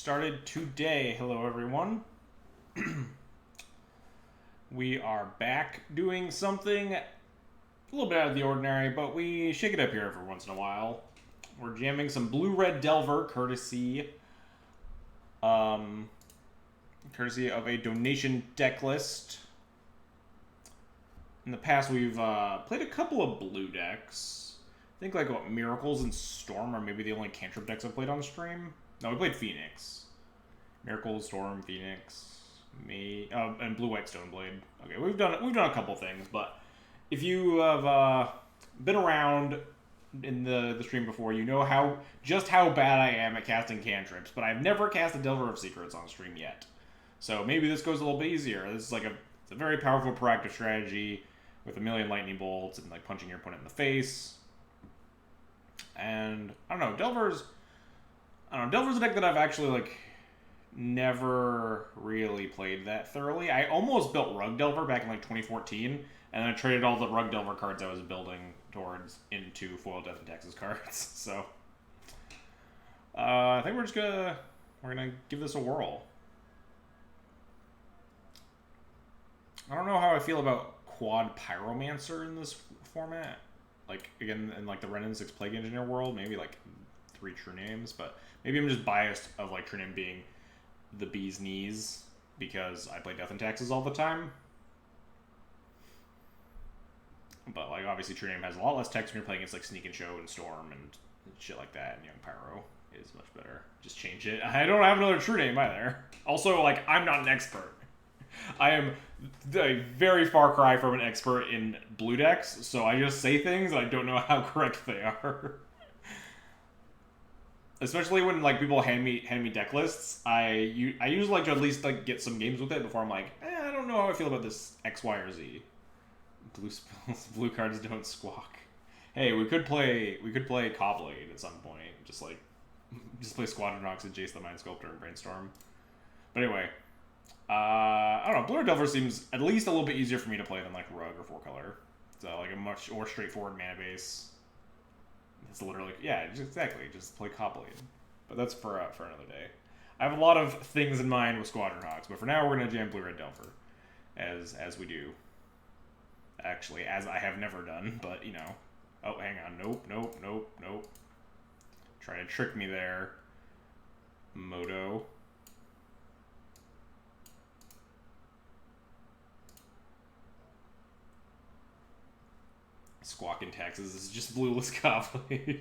started today. Hello, everyone. We are back doing something a little bit out of the ordinary, but we shake it up here every once in a while. We're jamming some Blue-Red Delver, courtesy of a donation deck list. In the past, we've played a couple of blue decks. I think Miracles and Storm are maybe the only cantrip decks I've played on stream. No, we played Phoenix. Miracles, Storm, Phoenix, and Blue-White Stoneblade. Okay, we've done a couple things, but if you have been around in the stream before, you know just how bad I am at casting cantrips, but I've never cast a Delver of Secrets on stream yet. So maybe this goes a little bit easier. This is it's a very powerful proactive strategy with a million lightning bolts and punching your opponent in the face. And I don't know, Delver's a deck that I've actually never really played that thoroughly. I almost built Rug Delver back in 2014, and then I traded all the Rug Delver cards I was building towards into foil Death and Taxes cards. So I think we're gonna give this a whirl. I don't know how I feel about quad Pyromancer in this format. Again, in the Ren and 6 Plague Engineer world, maybe 3 true names, but maybe I'm just biased of true name being the bee's knees because I play Death and Taxes all the time. But obviously true name has a lot less text when you're playing against Sneak and Show and Storm and shit like that, and Young Pyro is much better. Just change it. I don't have another true name either. Also, I'm not an expert. I am a very far cry from an expert in blue decks, so I just say things and I don't know how correct they are. Especially when people hand me deck lists, I usually like to at least get some games with it before I'm I don't know how I feel about this X, Y, or Z. Blue spells, blue cards don't squawk. Hey, we could play Cobblade at some point. Just play Squadron Ox and Jace the Mind Sculptor and Brainstorm. But anyway. I don't know, Blue Delver seems at least a little bit easier for me to play than Rug or 4-color. So a much more straightforward mana base. It's literally, yeah, exactly, just play Cobblade. But that's for another day. I have a lot of things in mind with Squadron Hogs, but for now we're gonna jam Blue-Red Delver. As we do. Actually, as I have never done, but Oh, hang on, nope. Trying to trick me there. Moto. Squawk and Taxes is just blueless Cobblade.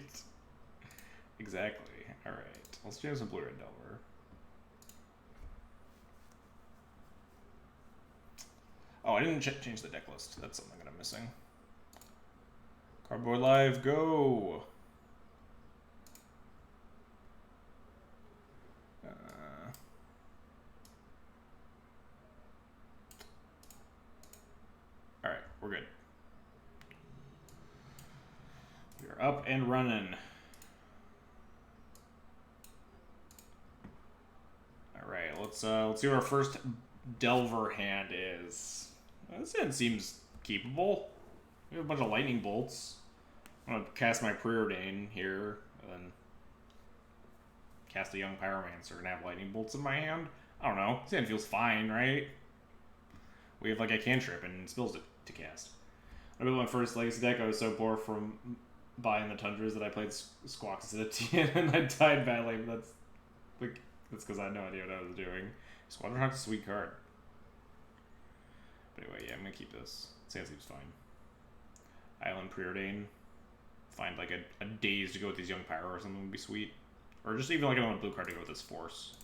Exactly. Alright. Let's jam some Blue-Red Delver. Oh, I didn't change the deck list. That's something that I'm missing. Cardboard Live, go! Alright, we're good. We're up and running. Alright, let's see what our first Delver hand is. This hand seems keepable. We have a bunch of lightning bolts. I'm gonna cast my Preordain here, and then cast a Young Pyromancer and have lightning bolts in my hand. I don't know. This hand feels fine, right? We have a cantrip and spells to cast. I built my first Legacy deck. I was so poor from buying the Tundras that I played Squawks instead of Tien, and I died badly. But that's because I had no idea what I was doing. Squadron Hawk's a sweet card. But anyway, yeah, I'm gonna keep this. Sand seems fine. Island Preordain. Find a daze to go with these Young Pyro or something would be sweet. Or just even another blue card to go with this Force.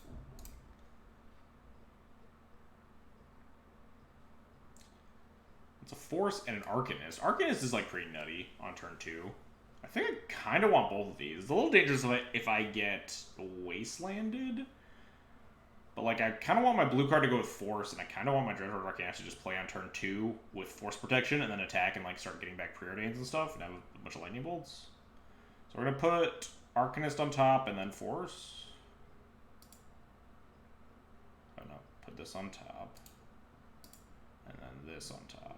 It's a Force and an Arcanist. Arcanist is pretty nutty on turn 2. I think I kind of want both of these. It's a little dangerous if I get Wastelanded. But I kind of want my blue card to go with Force, and I kind of want my Dreadhorde Arcanist to just play on turn 2 with Force Protection, and then attack and start getting back Preordains and stuff, and have a bunch of Lightning Bolts. So we're going to put Arcanist on top, and then Force. Oh no, put this on top. And then this on top.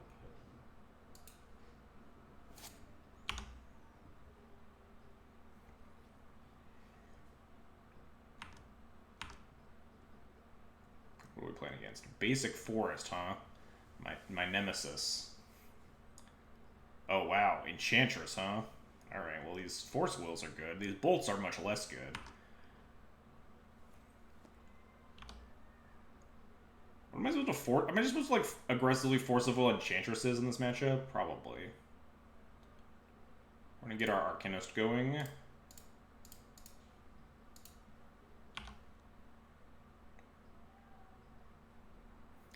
playing against? Basic Forest, huh? My nemesis. Oh, wow. Enchantress, huh? Alright, well, these Force Wills are good. These Bolts are much less good. What am I supposed to force? Am I just supposed to, like, aggressively Force of Will Enchantresses in this matchup? Probably. We're gonna get our Arcanist going.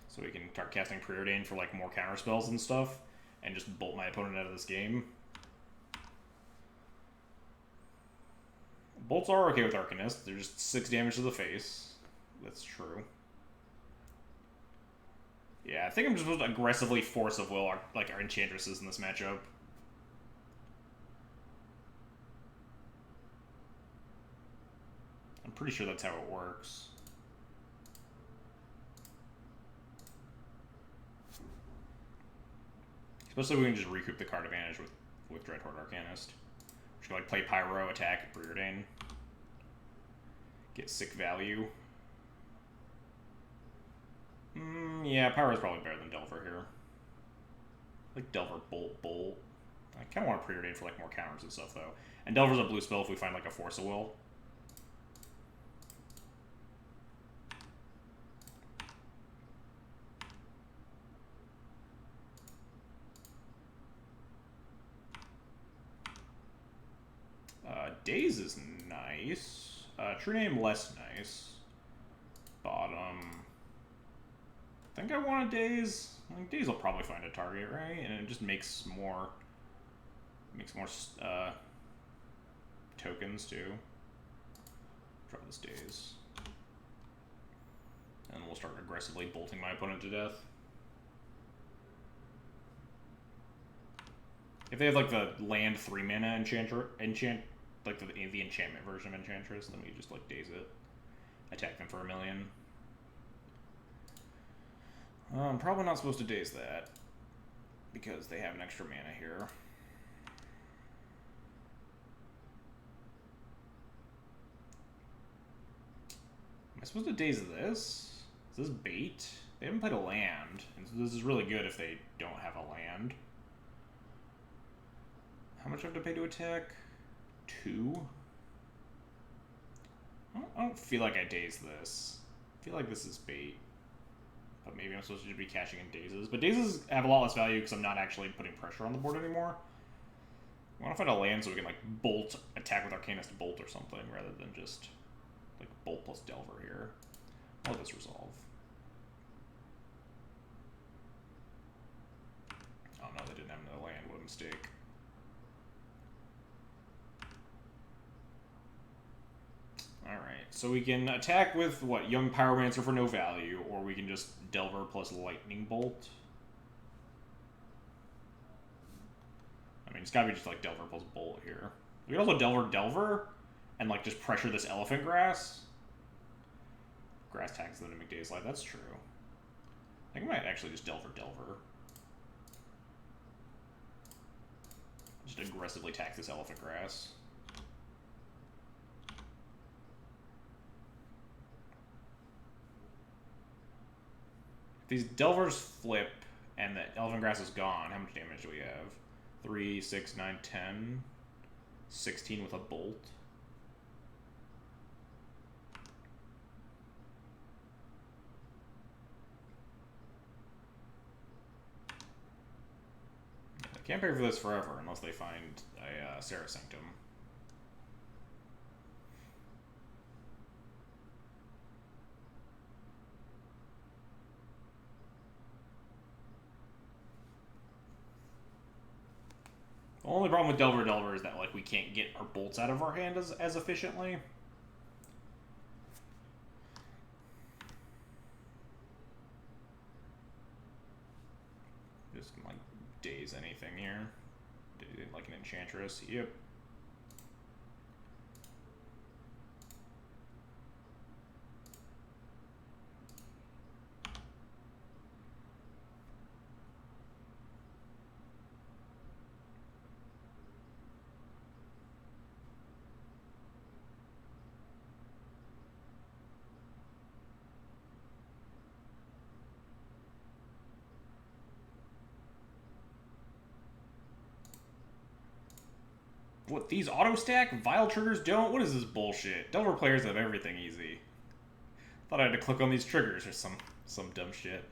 So we can start casting Preordain for, like, more counter spells and stuff. And just bolt my opponent out of this game. Bolts are okay with Arcanist. They're just 6 damage to the face. That's true. Yeah, I think I'm just supposed to aggressively Force of Will our Enchantresses in this matchup. I'm pretty sure that's how it works. Especially we can just recoup the card advantage with Dreadhorde Arcanist. We should like play Pyro, attack, Preordain. Get sick value. Yeah, Pyro's probably better than Delver here. Like Delver, Bolt. I kind of want to Preordain for like more counters and stuff though. And Delver's a blue spell if we find like a Force of Will. Daze is nice. True Name less nice. Bottom. I think I want a Daze. I think Daze will probably find a target, right? And it just makes more tokens too. Draw this Daze. And we'll start aggressively bolting my opponent to death. If they have like the land 3-mana like the enchantment version of Enchantress, then we just like Daze it. Attack them for 1,000,000. I'm probably not supposed to Daze that because they have an extra mana here. Am I supposed to Daze this? Is this bait? They haven't played a land, and so this is really good if they don't have a land. How much do I have to pay to attack? 2? I don't feel like I Daze this. I feel like this is bait. But maybe I'm supposed to be cashing in Dazes. But Dazes have a lot less value because I'm not actually putting pressure on the board anymore. I want to find a land so we can like bolt, attack with Arcanist Bolt or something rather than just like Bolt plus Delver here. I'll let this resolve. Oh no, they didn't have another land. What a mistake. Alright, so we can attack with, what, Young Pyromancer for no value, or we can just Delver plus Lightning Bolt. I mean, it's gotta be just, like, Delver plus Bolt here. We can also Delver, and, like, just pressure this Elephant Grass. Grass tags them to make Daze Light, that's true. I think I might actually just Delver. Just aggressively tax this Elephant Grass. These Delvers flip, and the Elephant Grass is gone. How much damage do we have? 3, 6, 9, 10. 16 with a Bolt. They can't pay for this forever unless they find a Serra Sanctum. The only problem with Delver is that like we can't get our bolts out of our hand as efficiently. Just like Daze anything here. Like an Enchantress. Yep. What, these auto stack? Vile triggers don't? What is this bullshit? Delver players have everything easy. Thought I had to click on these triggers or some dumb shit.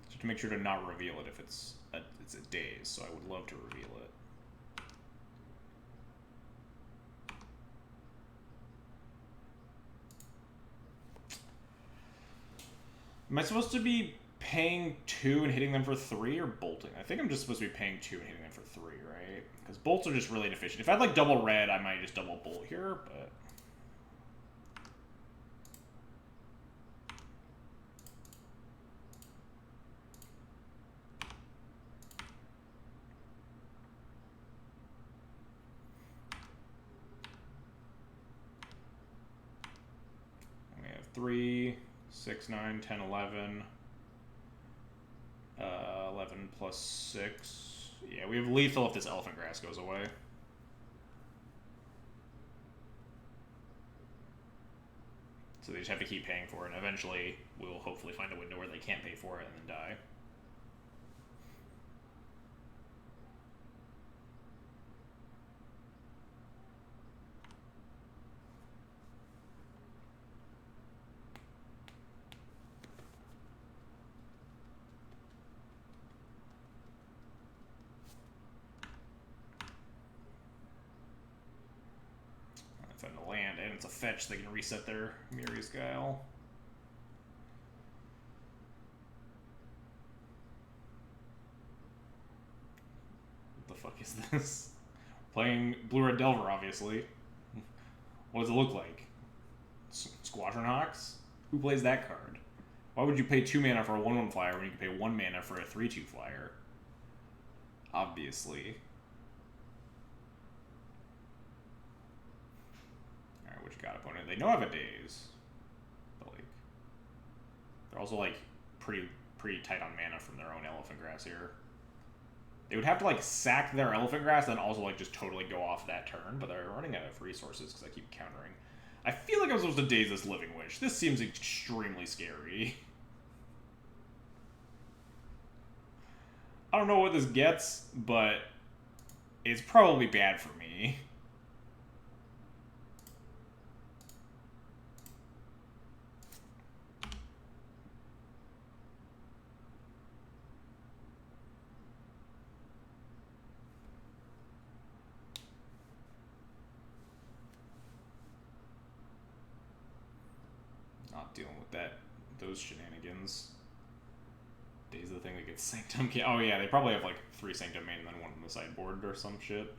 Just to make sure to not reveal it if it's a daze, so I would love to reveal it. Am I supposed to be paying 2 and hitting them for 3 or bolting? I think I'm just supposed to be paying 2 and hitting them for 3, right? Because bolts are just really inefficient. If I had like double red, I might just double bolt here, but... We have 3, 6, 9, 10, 11. 11 plus 6. Yeah, we have lethal if this elephant grass goes away. So they just have to keep paying for it, and eventually we'll hopefully find a window where they can't pay for it and then die. Find a land, and it's a fetch, they can reset their Miri's Guile. What the fuck is this? Playing Blue-Red Delver, obviously. What does it look like? Squadron Hawks? Who plays that card? Why would you pay 2 mana for a 1/1 flyer when you can pay 1 mana for a 3/2 flyer? Obviously. Alright, what you got, opponent? They know I have a daze. But, like... They're also, like, pretty tight on mana from their own Elephant Grass here. They would have to, like, sack their Elephant Grass and also, like, just totally go off that turn, but they're running out of resources because I keep countering. I feel like I'm supposed to daze this Living Wish. This seems extremely scary. I don't know what this gets, but it's probably bad for me. Not dealing with those shenanigans. Daze the thing that gets Sanctum. Oh yeah, they probably have like 3 Sanctum main and then 1 on the sideboard or some shit.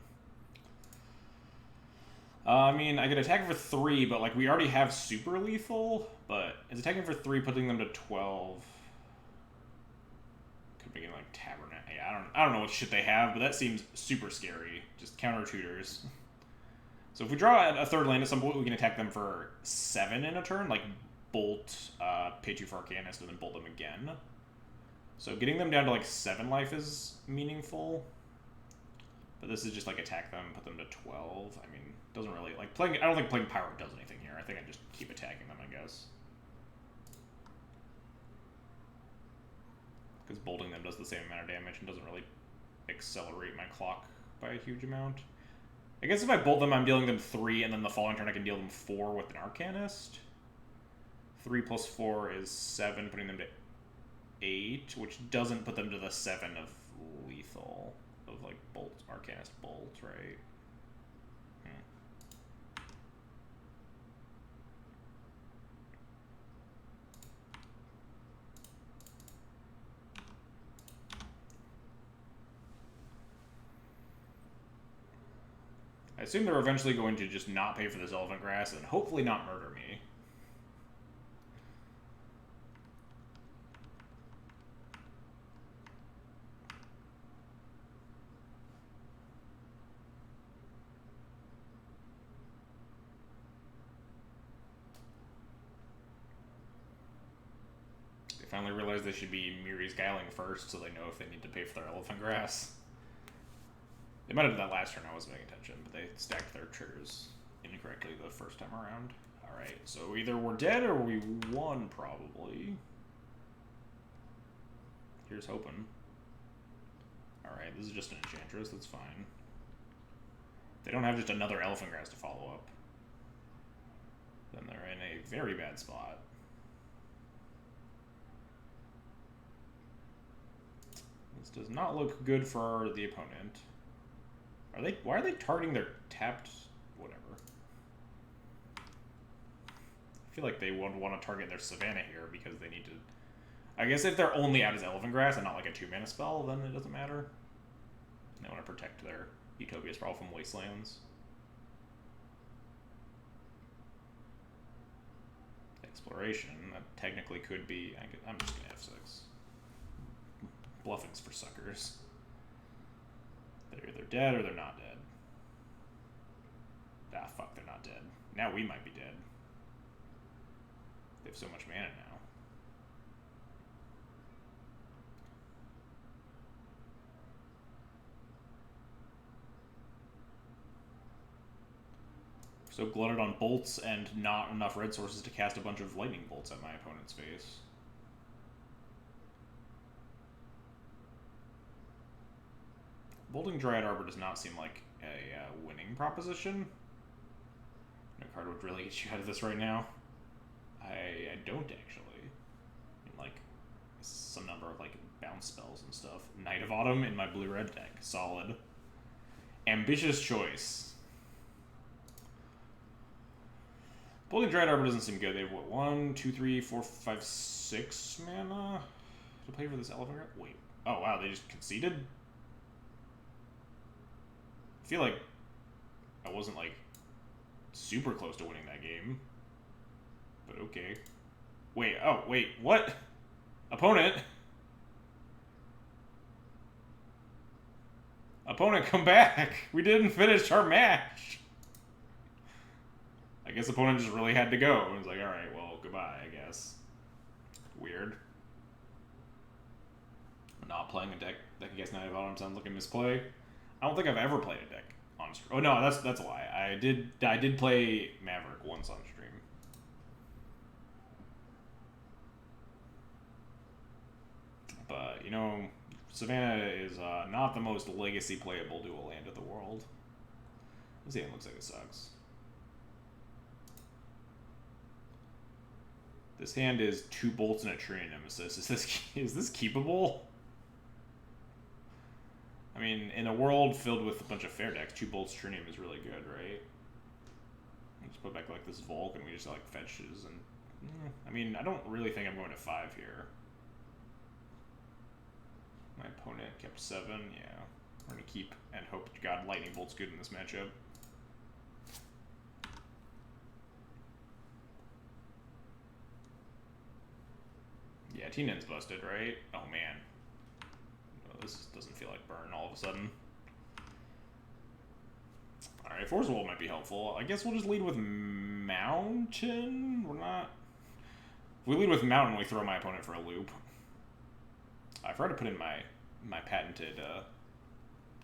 I mean, I could attack it for 3, but like we already have super lethal. But is attacking for 3 putting them to 12? Could be like Tabernacle. Yeah, I don't know what shit they have, but that seems super scary. Just counter tutors. So if we draw a 3rd land at some point, we can attack them for 7 in a turn, like bolt, pay 2 for Arcanist, and then bolt them again. So getting them down to like 7 life is meaningful. But this is just like attack them, put them to 12. I mean, doesn't really like playing. I don't think playing Power does anything here. I think I just keep attacking them, I guess. Because bolting them does the same amount of damage and doesn't really accelerate my clock by a huge amount. I guess if I bolt them, I'm dealing them 3, and then the following turn I can deal them 4 with an Arcanist. 3 plus 4 is 7, putting them to 8, which doesn't put them to the 7 of lethal, of like bolt, Arcanist bolt, right? I assume they're eventually going to just not pay for this Elephant Grass and hopefully not murder me. They finally realized they should be Miri's Guiling first so they know if they need to pay for their Elephant Grass. They might have done that last turn, I wasn't paying attention, but they stacked their triggers incorrectly the first time around. Alright, so either we're dead or we won, probably. Here's hoping. Alright, this is just an Enchantress, that's fine. They don't have just another Elephant Grass to follow up. Then they're in a very bad spot. This does not look good for the opponent. Why are they targeting their tapped whatever? I feel like they would want to target their Savannah here because they need to... I guess if they're only out as Elephant Grass and not like a 2-mana spell, then it doesn't matter. They want to protect their Utopia Sprawl from Wastelands. Exploration, that technically could be... I'm just going to F6. Bluffing's for suckers. They're either dead or they're not dead. Ah, fuck, they're not dead. Now we might be dead. They have so much mana now. So glutted on bolts and not enough red sources to cast a bunch of lightning bolts at my opponent's face. Bolting Dryad Arbor does not seem like a winning proposition. No card would really get you out of this right now. I don't actually. I mean, like, some number of, like, bounce spells and stuff. Knight of Autumn in my blue-red deck. Solid. Ambitious choice. Bolting Dryad Arbor doesn't seem good. They have, what, 1, 2, 3, 4, 5, 6 mana to play for this Elephant Grass? Wait. Oh, wow, they just conceded? I feel like I wasn't, like, super close to winning that game. But okay. Wait, oh, wait, what? Opponent? Opponent, come back! We didn't finish our match! I guess opponent just really had to go. It was like, alright, well, goodbye, I guess. Weird. Not playing a deck against Knight of Autumn sounds like a misplay. I don't think I've ever played a deck on stream. Oh no, that's a lie. I did play Maverick once on stream. But you know, Savannah is not the most legacy playable dual land in the world. This hand looks like it sucks. This hand is 2 bolts and a Tree Nemesis. Is this keepable? I mean, in a world filled with a bunch of fair decks, 2 bolts Trinium is really good, right? We just put back like this Volk and we just like fetches and... I mean, I don't really think I'm going to 5 here. My opponent kept 7, yeah. We're going to keep and hope to God Lightning Bolt's good in this matchup. Yeah, T-Nen's busted, right? Oh man. This doesn't feel like burn all of a sudden. Alright, Force Wall might be helpful. I guess we'll just lead with Mountain? We're not... If we lead with Mountain, we throw my opponent for a loop. I forgot to put in my patented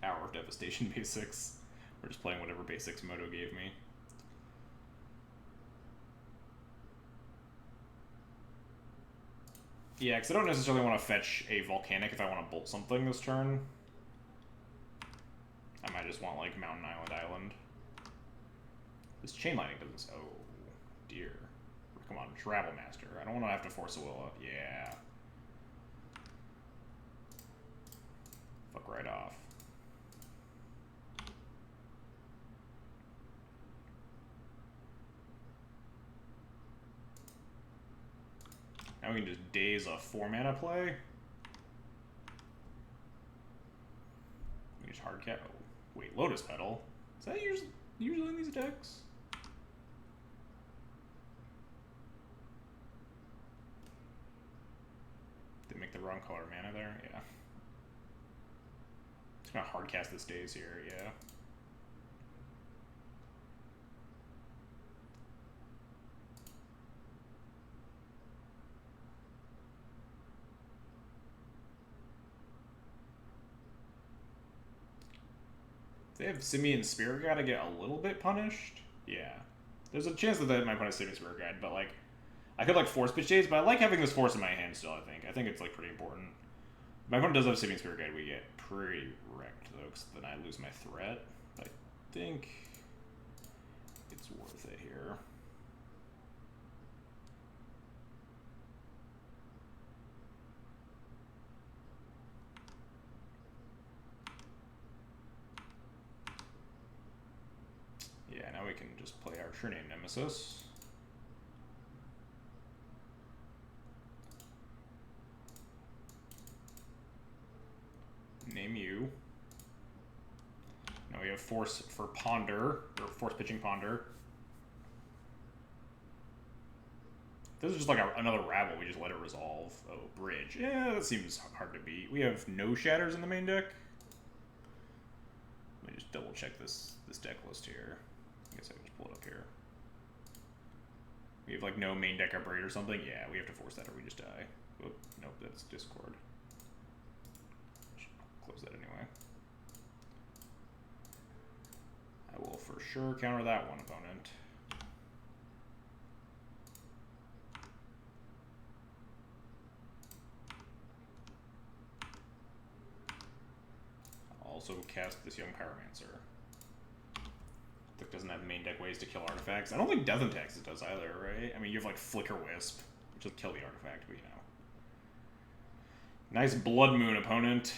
Hour of Devastation basics. We're just playing whatever basics Moto gave me. Yeah, because I don't necessarily want to fetch a Volcanic if I want to bolt something this turn. I might just want, like, Mountain Island. This Chain Lightning doesn't... Oh, dear. Come on, Travel Master. I don't want to have to force a will up. Yeah. Fuck right off. Now we can just daze a 4-mana play. We just hard cap. Oh, wait, Lotus Petal. Is that usually in these decks? Did make the wrong color mana there? Yeah. Just gonna hard cast this daze here, yeah. They have Simian Spirit Guide to get a little bit punished. Yeah. There's a chance that they might punish Simian Spirit Guide, but like, I could like force pitch days, but I like having this force in my hand still, I think. I think it's like pretty important. If my opponent does have Simian Spirit Guide, we get pretty wrecked though, because then I lose my threat. But think it's worth it here. Yeah, now we can just play our true name Nemesis. Name you. Now we have force for Ponder, or force pitching Ponder. This is just like another Rabble, we just let it resolve. Oh, Bridge. Yeah, that seems hard to beat. We have no Shatters in the main deck. Let me just double check this deck list here. I guess I can just pull it up here. We have like no main deck upgrade or something. Yeah, we have to force that or we just die. Oop, nope, that's Discord. Close that anyway. I will for sure counter that one opponent. I'll also cast this Young Pyromancer. Deck doesn't have main deck ways to kill artifacts. I don't think Death and Taxes does either, right? I mean, you have like Flicker Wisp, which will kill the artifact, but you know. Nice Blood Moon opponent.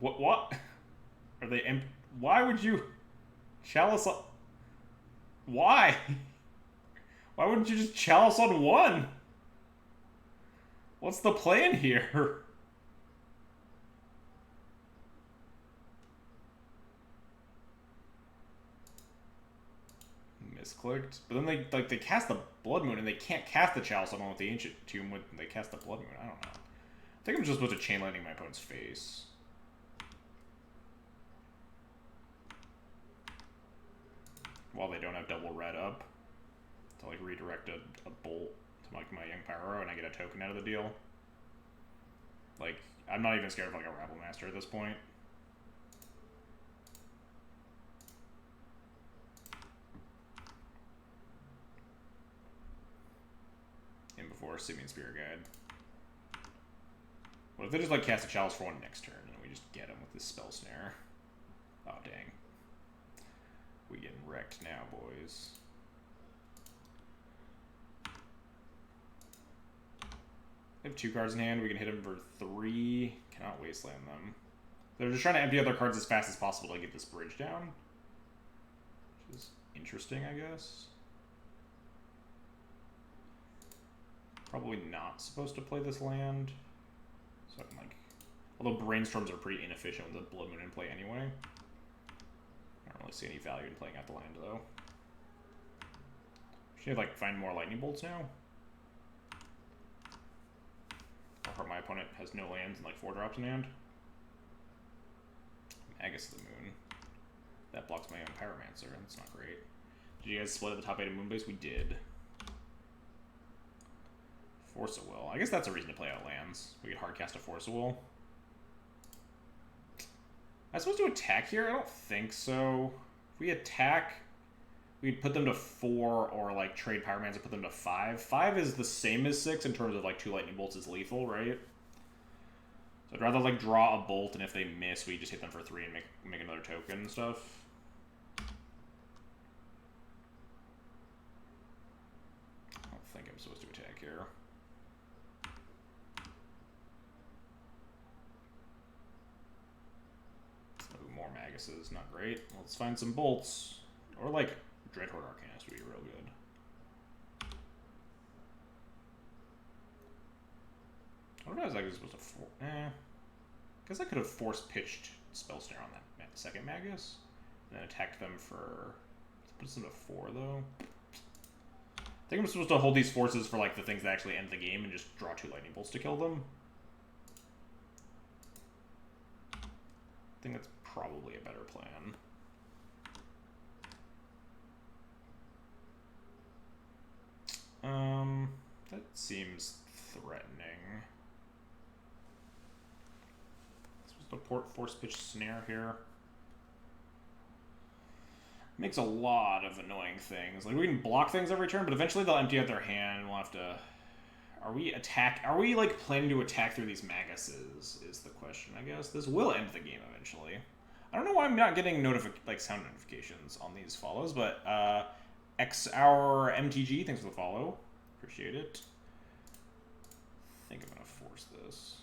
What? Are they why would you... Chalice on... Why? Why wouldn't you just Chalice on one? What's the plan here? Misclicked. But then they cast the Blood Moon and they can't cast the Chalice on one with the Ancient Tomb when they cast the Blood Moon. I don't know. I think I'm just supposed to Chain Lightning my opponent's face. While they don't have double red up. To like redirect a bolt to like my Young Pyro and I get a token out of the deal. Like, I'm not even scared of like a Rabble Master at this point. And before Simian Spirit Guide. What if they just like cast a Chalice for one next turn and we just get him with this Spell Snare? Oh dang. We getting wrecked now, boys. They have 2 cards in hand. We can hit them for 3. Cannot wasteland them. They're just trying to empty out their cards as fast as possible to get this bridge down. Which is interesting, I guess. Probably not supposed to play this land. So I can like... Although Brainstorms are pretty inefficient with the Blood Moon in play anyway. I don't really see any value in playing out the land, though. Should I, like, find more Lightning Bolts now? Or my opponent has no lands and, like, 4 drops in hand. Magus of the Moon. That blocks my own Pyromancer. That's not great. Did you guys split at the top 8 of Moonbase? We did. Force of Will. I guess that's a reason to play out lands. We could hardcast a Force of Will. Am I supposed to attack here? I don't think so. If we attack, we'd put them to 4 or like trade Pyromancer and put them to 5. 5 is the same as 6 in terms of like 2 Lightning Bolts is lethal, right? So I'd rather like draw a bolt and if they miss, we just hit them for 3 and make another token and stuff. I don't think I'm supposed to attack here. More Maguses, not great. Let's find some bolts. Or like Dreadhorde Arcanist would be real good. I wonder if I was supposed to guess I could have force pitched Spell Snare on that second Magus. And then attacked them for... Let's put them to 4 though. I think I'm supposed to hold these forces for like the things that actually end the game and just draw 2 Lightning Bolts to kill them. I think that's probably a better plan. That seems threatening. Supposed to port Force Pitch Snare here. Makes a lot of annoying things. Like, we can block things every turn, but eventually they'll empty out their hand and we'll have to... Are we like planning to attack through these Maguses? Is the question, I guess. This will end the game eventually. I don't know why I'm not getting sound notifications on these follows, but X Hour MTG, thanks for the follow. Appreciate it. I think I'm gonna force this.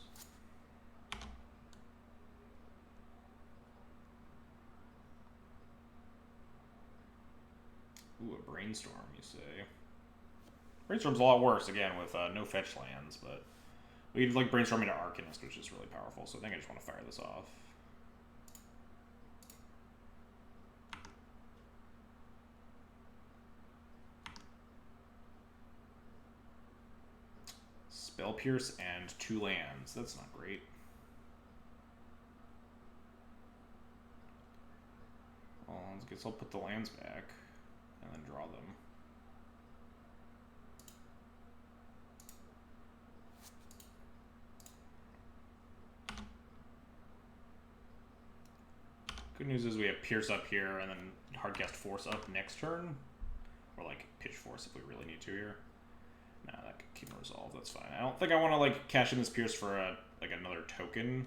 Ooh, a Brainstorm, you say? Brainstorm's a lot worse, again, with no fetch lands, but we like Brainstorm into Arcanist, which is really powerful, so I think I just want to fire this off. Spell Pierce and 2 lands. That's not great. Well, I guess I'll put the lands back and then draw them. Good news is we have Pierce up here and then Hardcast Force up next turn. Or like Pitch Force if we really need to here. Nah, that can resolve. That's fine. I don't think I want to like cash in this Pierce for like another token.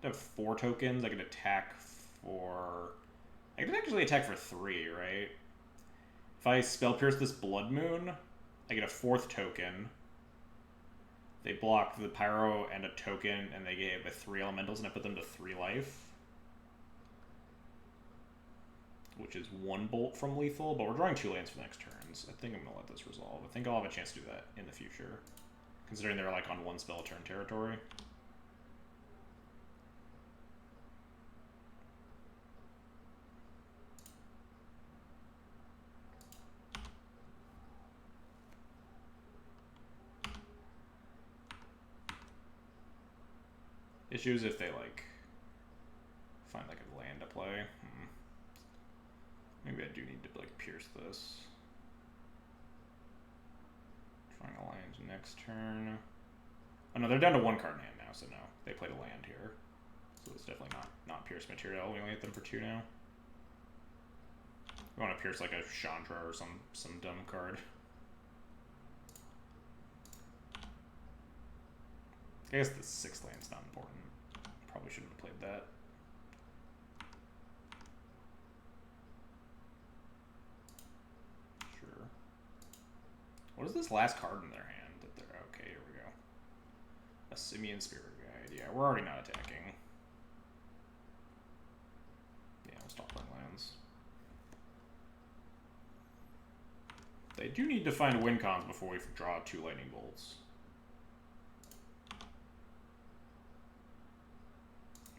I have 4 tokens. I can attack for. I can actually attack for 3, right? If I Spell Pierce this Blood Moon, I get a 4th token. They block the Pyro and a token, and they gave 3 elementals, and I put them to 3 life. Which is 1 bolt from lethal, but we're drawing 2 lands for the next turns. I think I'm going to let this resolve. I think I'll have a chance to do that in the future, considering they're like on 1 spell a turn territory. Issues if they like find like a land to play. Maybe I do need to like pierce this. Drawing a land next turn. Oh no, they're down to 1 card in hand now, so no. They played a land here. So it's definitely not pierce material. We only hit them for 2 now. We want to pierce like a Chandra or some dumb card. I guess the 6th land's not important. Probably shouldn't have played that. Sure. What is this last card in their hand? That they're okay. Here we go. A Simian Spirit Guide. Yeah, we're already not attacking. Yeah, we'll stop playing lands. They do need to find win cons before we draw 2 lightning bolts.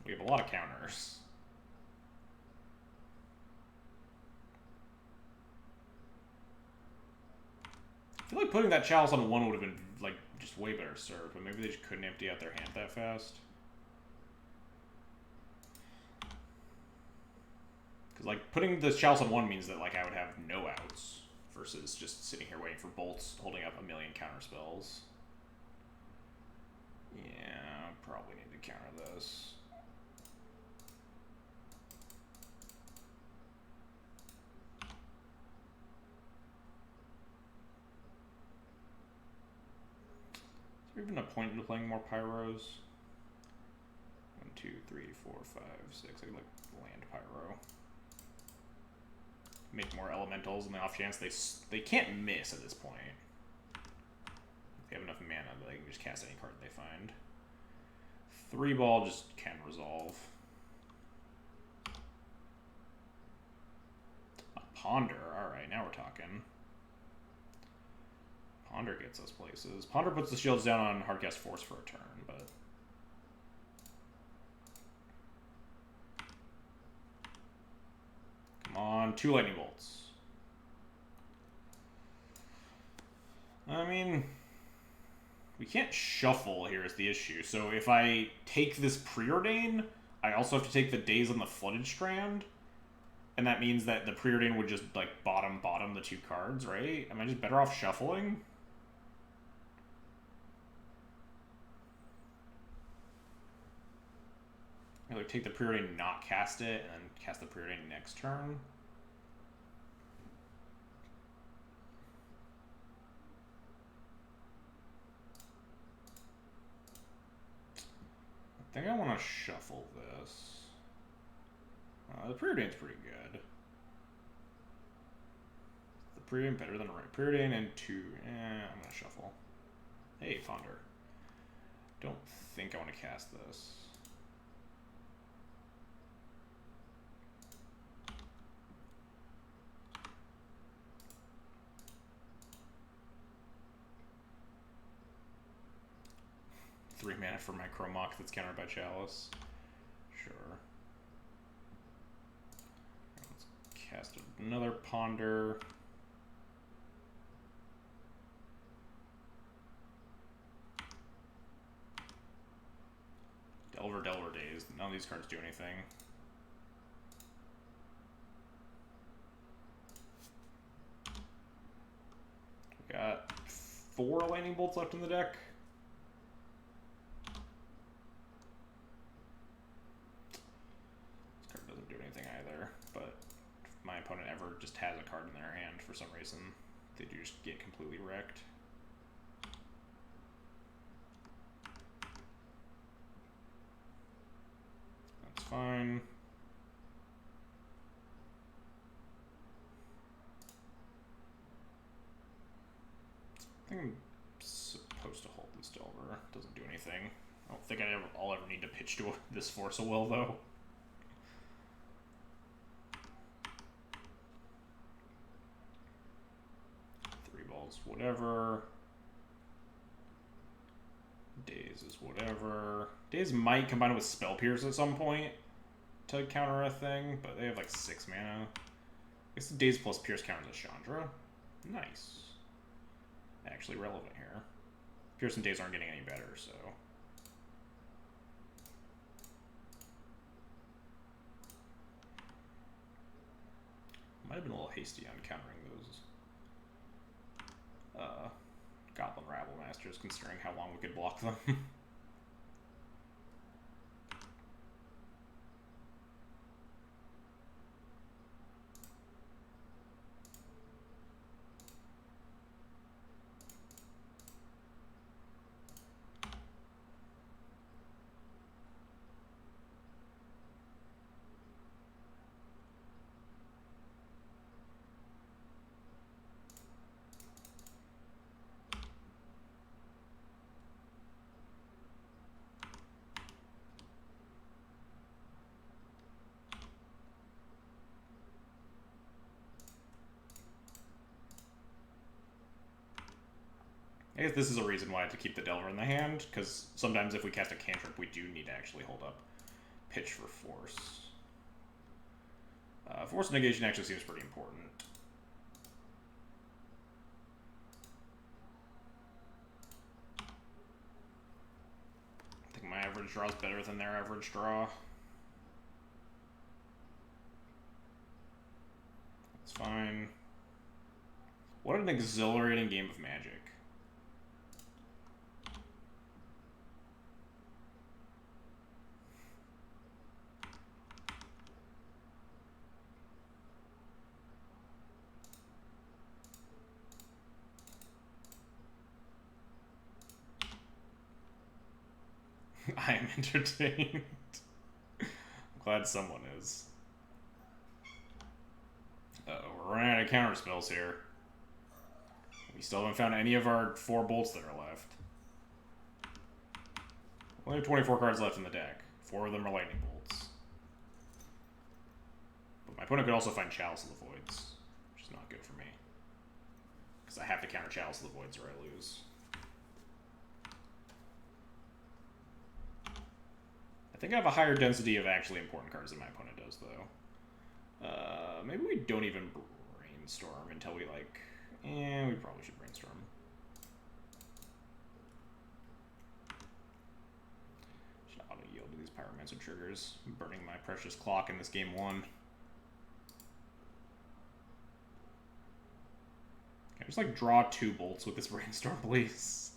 We have a lot of counters. I feel like putting that Chalice on 1 would have been like just way better served, but maybe they just couldn't empty out their hand that fast. Because like putting the Chalice on 1 means that like I would have no outs versus just sitting here waiting for bolts, holding up a million counter spells. Yeah, probably need to counter this. Is there even a point in playing more Pyros? 1, 2, 3, 4, 5, 6. I could like land Pyro. Make more elementals in the off chance they can't miss at this point. If they have enough mana that they can just cast any card they find. 3 ball just can resolve. A Ponder. Alright, now we're talking. Ponder gets us places. Ponder puts the shields down on Hardcast Force for a turn, but... Come on, 2 lightning bolts. I mean... We can't shuffle here is the issue. So if I take this Preordain, I also have to take the Days on the Flooded Strand. And that means that the Preordain would just, like, bottom the 2 cards, right? Am I just better off shuffling? I like take the Preordain, not cast it, and then cast the Preordain next turn. think I want to shuffle this. The Preordain's pretty good. The Preordain better than right. Preordain and 2. I'm going to shuffle. Hey, Ponder. Don't think I want to cast this. Three mana for my Chromok that's countered by Chalice. Sure. Let's cast another Ponder. Delver Days. None of these cards do anything. We got 4 Lightning Bolts left in the deck. This card doesn't do anything either, but if my opponent ever just has a card in their hand for some reason, they do just get completely wrecked. That's fine. I think I'm supposed to hold this Delver. Doesn't do anything. I don't think I'll ever need to pitch to this Force of Will, though. Three balls, whatever. Daze is whatever. Daze might combine it with Spell Pierce at some point to counter a thing, but they have like 6 mana. I guess the Daze plus Pierce counters a Chandra. Nice. Actually relevant here. Pierce and Daze aren't getting any better, so. Might have been a little hasty on countering those Goblin Rabble Masters, considering how long we could block them. I guess this is a reason why I have to keep the Delver in the hand, because sometimes if we cast a cantrip, we do need to actually hold up pitch for Force. Force negation actually seems pretty important. I think my average draw is better than their average draw. That's fine. What an exhilarating game of Magic. I am entertained. I'm glad someone is. Uh-oh, we're running out of counter spells here. We still haven't found any of our 4 bolts that are left. We only have 24 cards left in the deck. 4 of them are lightning bolts. But my opponent could also find Chalice of the Voids, which is not good for me. Because I have to counter Chalice of the Voids or I lose. I think I have a higher density of actually important cards than my opponent does, though. Maybe we don't even brainstorm until we, like... we probably should brainstorm. Should auto-yield to these Pyromancer triggers. I'm burning my precious clock in this game 1. Can I just, like, draw 2 bolts with this brainstorm, please?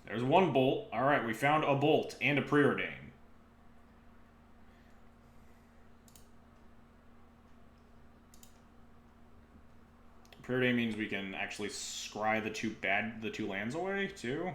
There's 1 bolt. Alright, we found a bolt and a Preordain. Preordain means we can actually scry the two lands away, too.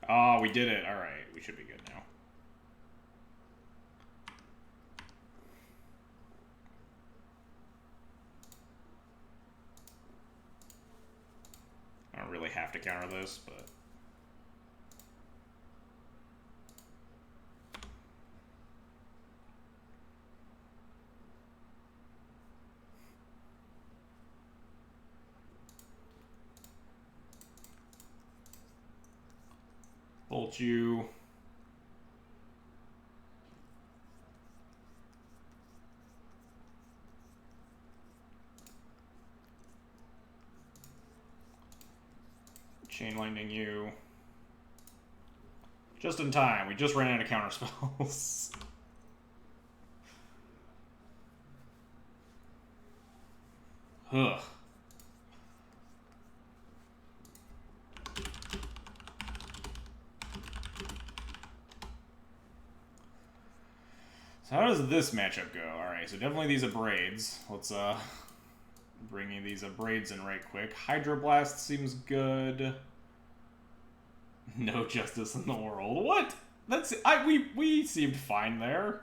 Oh, we did it. Alright, we should be good now. I don't really have to counter this, but... Bolt you. Chain Lightning you. Just in time. We just ran out of counter spells. Ugh. So how does this matchup go? Alright, so definitely these Abrades. Let's bring these Abrades in right quick. Hydroblast seems good. No justice in the world. What? We seemed fine there.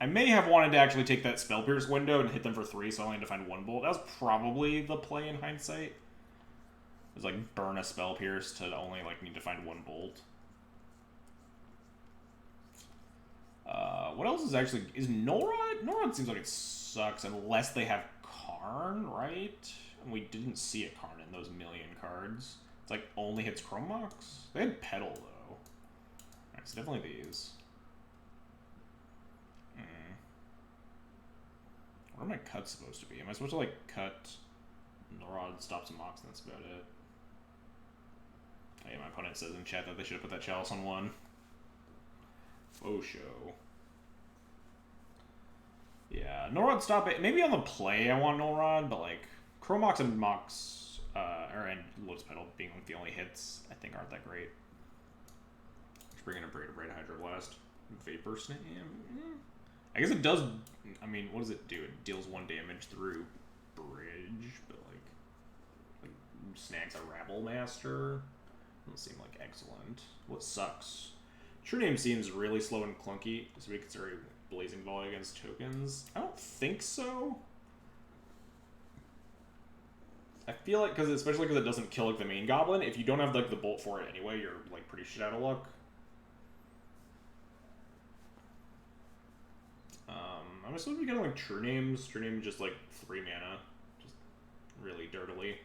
I may have wanted to actually take that Spell Pierce window and hit them for 3, so I only had to find 1 bolt. That was probably the play in hindsight. It was like burn a Spell Pierce to only like need to find 1 bolt. What else is actually... Is Norod? Norod seems like it sucks unless they have Karn, right? And we didn't see a Karn in those million cards. It's like only hits Chromox? They had Petal, though. Alright, so definitely these. What are my cuts supposed to be? Am I supposed to, like, cut Norod, stop some Mox, and that's about it? Oh, yeah, my opponent says in chat that they should have put that Chalice on 1. Faux show. Yeah, Norod stop it. Maybe on the play I want Norod, but like Chromox and Mox, and Lotus Petal being like the only hits, I think aren't that great. Let's bring in a Braid Hydroblast. Vapor Snap. I guess it does. I mean, what does it do? It deals 1 damage through Bridge, but like snags a Rabble Master. Doesn't seem like excellent. What sucks? True Name seems really slow and clunky. Does we consider Blazing Volley against tokens? I don't think so. I feel like, especially because it doesn't kill like the main goblin, if you don't have like the bolt for it anyway, you're like pretty shit out of luck. I'm supposed to be getting like True Names. True Name just like 3 mana. Just really dirtily.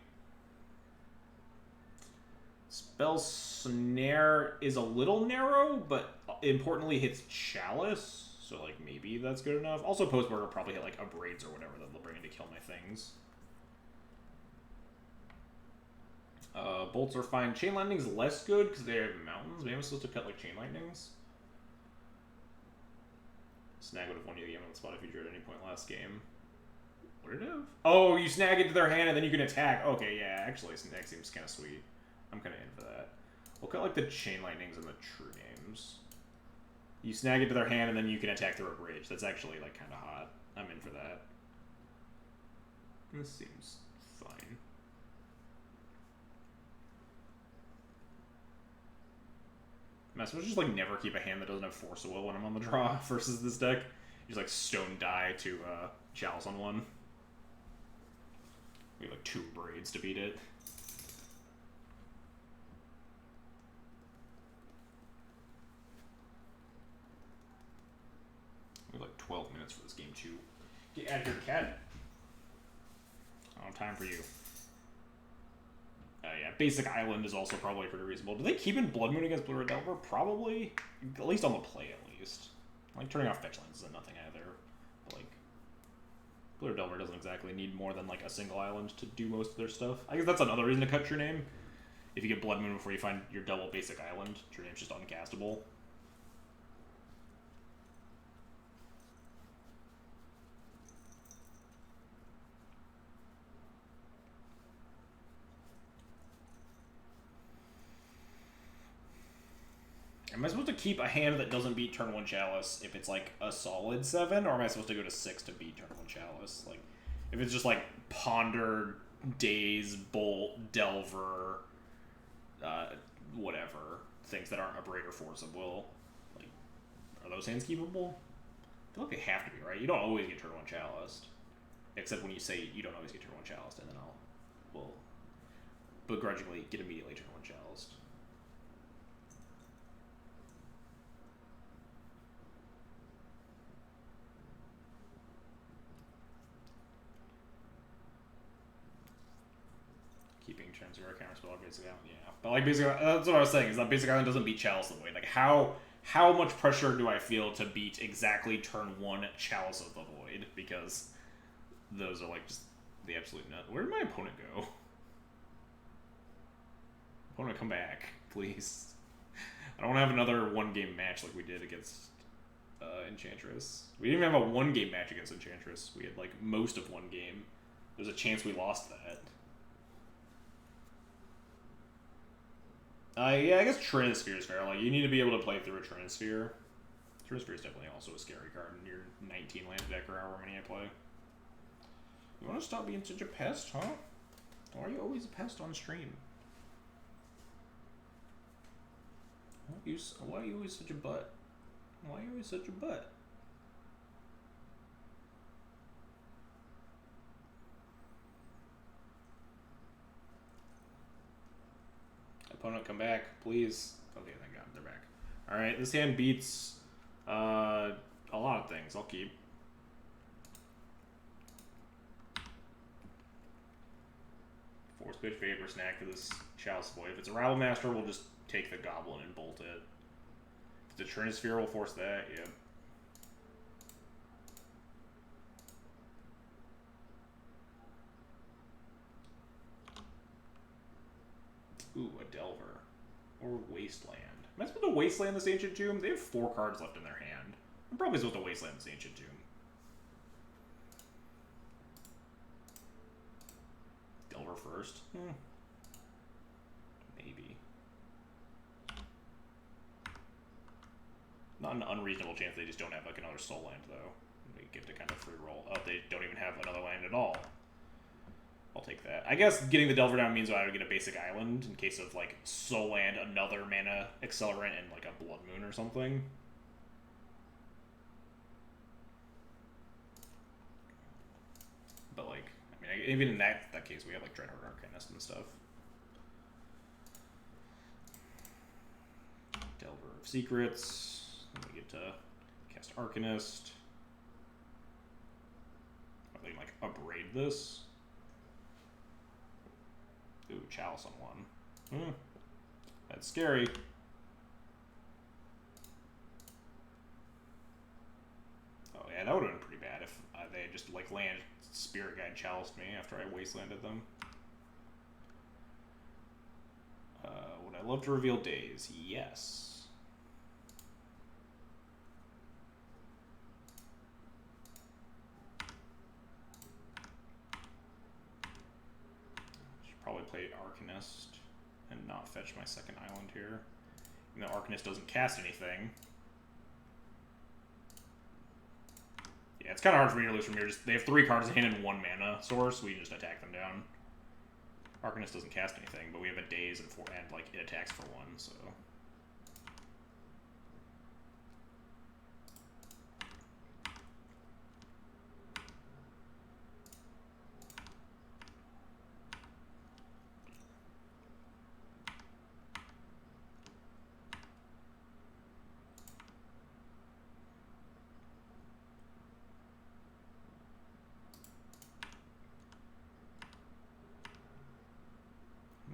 Spell Snare is a little narrow, but importantly hits Chalice, so like maybe that's good enough. Also, Postburger will probably hit like Abrades or whatever that they'll bring in to kill my things. Bolts are fine. Chain Lightning's less good because they have mountains. Maybe I'm supposed to cut like Chain Lightnings. Snag would have won you the game on the spot if you drew at any point last game. What did it have? Oh, you snag into their hand and then you can attack. Okay, yeah, actually Snag seems kind of sweet. I'm kind of in for that. We'll cut like the Chain Lightnings and the True Names. You snag it to their hand and then you can attack through a bridge. That's actually like kind of hot. I'm in for that. This seems fine. I'm supposed to just like never keep a hand that doesn't have Force of Will when I'm on the draw versus this deck. You just like Stone Die to Chalice on 1. We have like 2 Braids to beat it. We have like 12 minutes for this game too. Get out of here, cat. I don't have time for you. Yeah, Basic Island is also probably pretty reasonable. Do they keep in Blood Moon against Blue Red Delver? Probably. At least on the play, at least. Like, turning off fetch lands isn't nothing either. But, like, Blue Red Delver doesn't exactly need more than, like, a single island to do most of their stuff. I guess that's another reason to cut True Name. If you get Blood Moon before you find your double Basic Island, True Name's just uncastable. Am I supposed to keep a hand that doesn't beat turn 1 Chalice if it's like a solid 7, or am I supposed to go to 6 to beat turn 1 Chalice? Like, if it's just like Ponder, Daze, Bolt, Delver, whatever, things that aren't a Braid or Force of Will, like, are those hands keepable? I feel like they have to be, right? You don't always get turn 1 Chalice. Except when you say you don't always get turn 1 Chalice, and then will begrudgingly get immediately turn 1 Chalice. Keeping turn 0 counter spell basic island, yeah. But like basically, that's what I was saying, is that basic island doesn't beat Chalice the way. Like how much pressure do I feel to beat exactly turn 1 Chalice of the Void? Because those are like just the absolute nut. Where did my opponent go? Opponent, come back, please. I don't want to have another 1-game match like we did against Enchantress. We didn't even have a 1-game match against Enchantress. We had like most of 1 game. There's a chance we lost that. Yeah, I guess Trinisphere is fair. Like, you need to be able to play through a Trinisphere. Trinisphere is definitely also a scary card in your 19 land deck or however many I play. You want to stop being such a pest, huh? Why are you always a pest on stream? Why are you always such a butt? Why are you always such a butt? Opponent, come back, please. Okay, thank God, they're back. Alright, this hand beats a lot of things. I'll keep. Force Pitch, Vapor Snack for this Chalice Void. If it's a Rabble Master, we'll just take the Goblin and bolt it. If it's a Trinisphere, we'll force that, yep. Ooh, a Delver. Or Wasteland. Am I supposed to Wasteland this Ancient Tomb? They have 4 cards left in their hand. I'm probably supposed to Wasteland this Ancient Tomb. Delver first? Maybe. Not an unreasonable chance they just don't have like another soul land, though. We get to kind of free roll. Oh, they don't even have another land at all. I'll take that. I guess getting the Delver down means I would get a basic island in case of like soul land, another mana accelerant, and like a Blood Moon or something. But like, I mean, even in that case, we have like Dreadhorde Arcanist and stuff. Delver of Secrets. Then we get to cast Arcanist. Are they like upgrade this? Ooh, Chalice on 1. That's scary. Oh yeah, that would have been pretty bad if they had just like land Spirit Guide Chaliced me after I Wastelanded them. Would I love to reveal Daze? Yes. Probably play Arcanist and not fetch my second island here. Even though Arcanist doesn't cast anything. Yeah, it's kind of hard for me to lose from here. They have 3 cards in hand and 1 mana source. We can just attack them down. Arcanist doesn't cast anything, but we have a Daze and like it attacks for 1, so.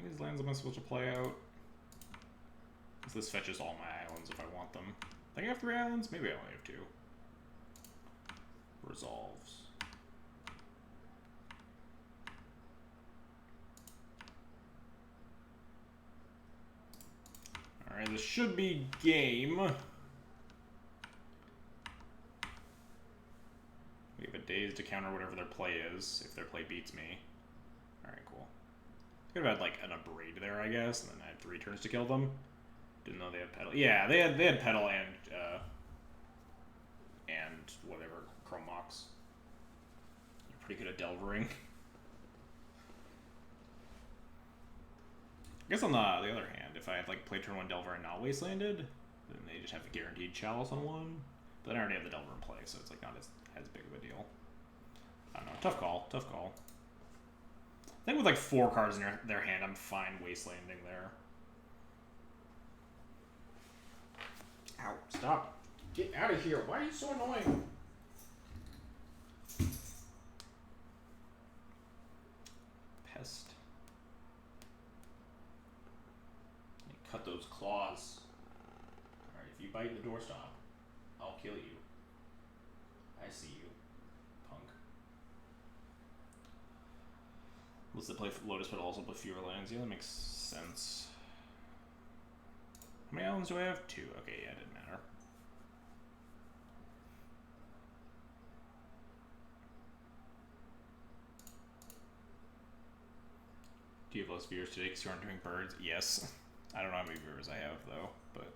These lands am I supposed to play out? This fetches all my islands if I want them. I think I have 3 islands? Maybe I only have 2. Resolves. Alright, this should be game. We have a Daze to counter whatever their play is, if their play beats me. Alright, cool. Could have had like an Abrade there, I guess, and then I had 3 turns to kill them. Didn't know they had pedal. Yeah, they had pedal and whatever Chrome Mox. You're pretty good at delvering. I guess on the other hand, if I had like played turn 1 Delver and not Wastelanded, then they just have the guaranteed Chalice on one. But then I already have the Delver in play, so it's like not as big of a deal. I don't know. Tough call. Tough call. I think with like 4 cards in their hand, I'm fine Wastelanding there. Ow, stop. Get out of here. Why are you so annoying? Pest. Cut those claws. Alright, if you bite the doorstop, I'll kill you. I see you, punk. Let's play Lotus, but also play fewer lands. Yeah, that makes sense. How many islands do I have? 2. Okay, yeah, it didn't matter. Do you have less viewers today because you aren't doing birds? Yes. I don't know how many viewers I have, though, but...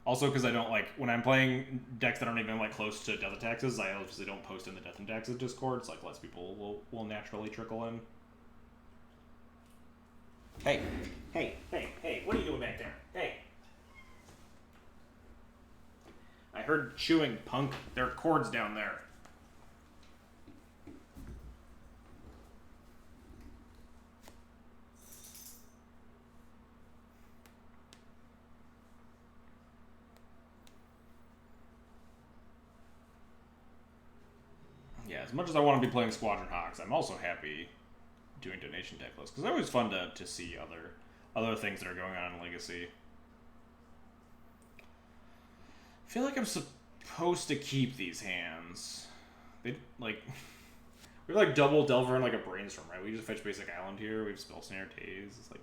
Also, because I don't, like, when I'm playing decks that aren't even, like, close to Death and Taxes, I obviously don't post in the Death and Taxes Discord. It's like, less people will naturally trickle in. Hey, what are you doing back there? Hey. I heard chewing, punk. There are cords down there. Yeah, as much as I want to be playing Squadron Hawks, I'm also happy doing donation deck lists, because it's always fun to see other things that are going on in Legacy. I feel like I'm supposed to keep these hands. They like we have like double Delver and like a Brainstorm, right? We just fetch basic island here. We have Spell Snare, Taze. It's like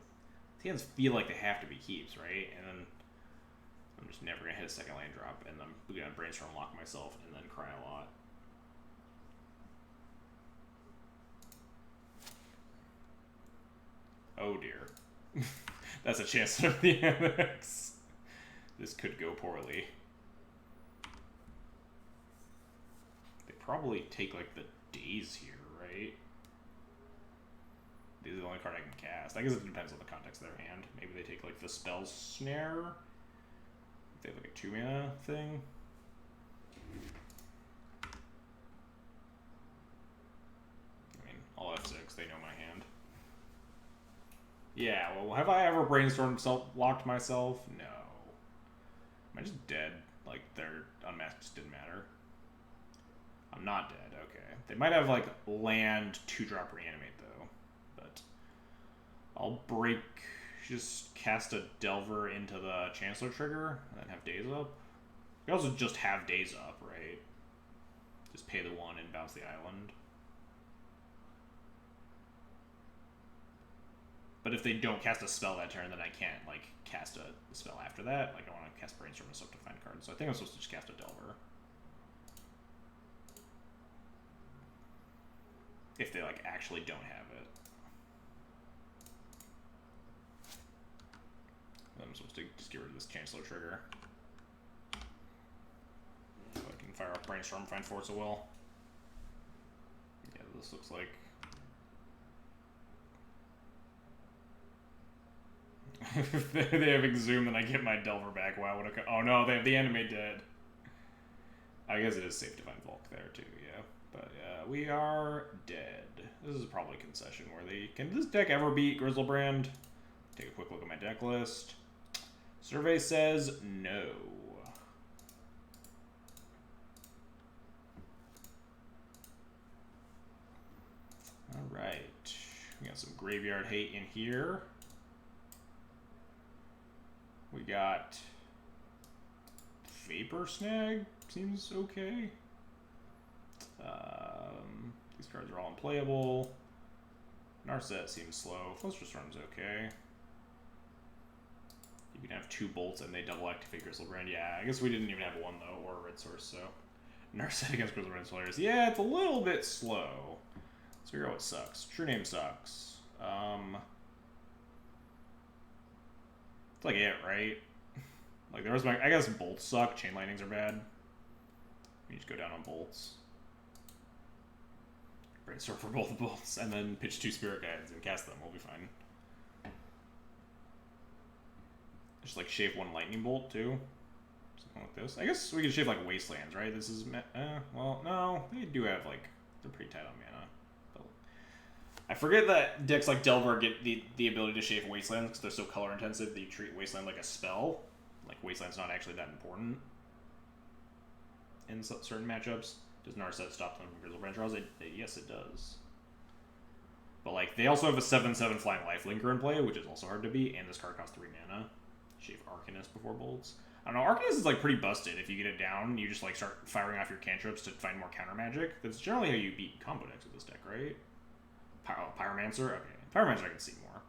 these hands feel like they have to be keeps, right? And then I'm just never gonna hit a second land drop, and I'm gonna Brainstorm lock myself and then cry a lot. Oh dear. That's a Chancellor of the Annex. This could go poorly. They probably take like the days here, right? These are the only card I can cast. I guess it depends on the context of their hand. Maybe they take like the Spell Snare. If they have like a 2-mana thing. I mean, I'll F6, they know my hand. Yeah, well, have I ever brainstormed locked myself? No. Am I just dead? Like, their unmasked just didn't matter. I'm not dead, okay. They might have, like, land 2-drop reanimate, though. But I'll just cast a Delver into the Chancellor trigger, and then have Days Up. You also just have Days Up, right? Just pay the 1 and bounce the island. But if they don't cast a spell that turn, then I can't, like, cast a spell after that. Like, I want to cast Brainstorm and stuff to find cards. So I think I'm supposed to just cast a Delver. If they, like, actually don't have it. I'm supposed to just get rid of this Chancellor trigger. So I can fire up Brainstorm, find Force of Will. Yeah, this looks like... If they have Exhume, then I get my Delver back. Wow, what a... Oh no, they have the Animate dead. I guess it is safe to find Volk there too, yeah. But we are dead. This is probably concession worthy. Can this deck ever beat Grizzlebrand? Take a quick look at my deck list. Survey says no. Alright. We got some graveyard hate in here. We got Vapor Snag, seems okay. These cards are all unplayable. Narset seems slow. Fluster Storm's okay. You can have 2 bolts and they double activate Grizzlebrand. Yeah, I guess we didn't even have 1 though, or a red source, so. Narset against Grizzlebrand is hilarious. Yeah, it's a little bit slow. Let's figure out what sucks. True Name sucks. It's like it, right? Like there was my, I guess bolts suck. Chain lightnings are bad. We just go down on bolts. Brainstorm for both bolts, and then pitch 2 spirit guides and cast them. We'll be fine. Just like shave 1 lightning bolt too. Something like this. I guess we could shave like wastelands, right? This is well, no, they do have like, they're pretty tight on mana. But I forget that decks like Delver get the ability to shave wastelands because they're so color intensive that you treat wasteland like a spell. Like wasteland's not actually that important in certain matchups. Does Narset stop them from Grizzle Branch Draws? Yes, it does. But like they also have a 7/7 flying lifelinker in play, which is also hard to beat, and this card costs 3 mana. Shave Arcanist before bolts. I don't know, Arcanist is like pretty busted. If you get it down, you just like start firing off your cantrips to find more counter magic. That's generally how you beat combo decks with this deck, right? Pyromancer? Okay. Pyromancer I can see more.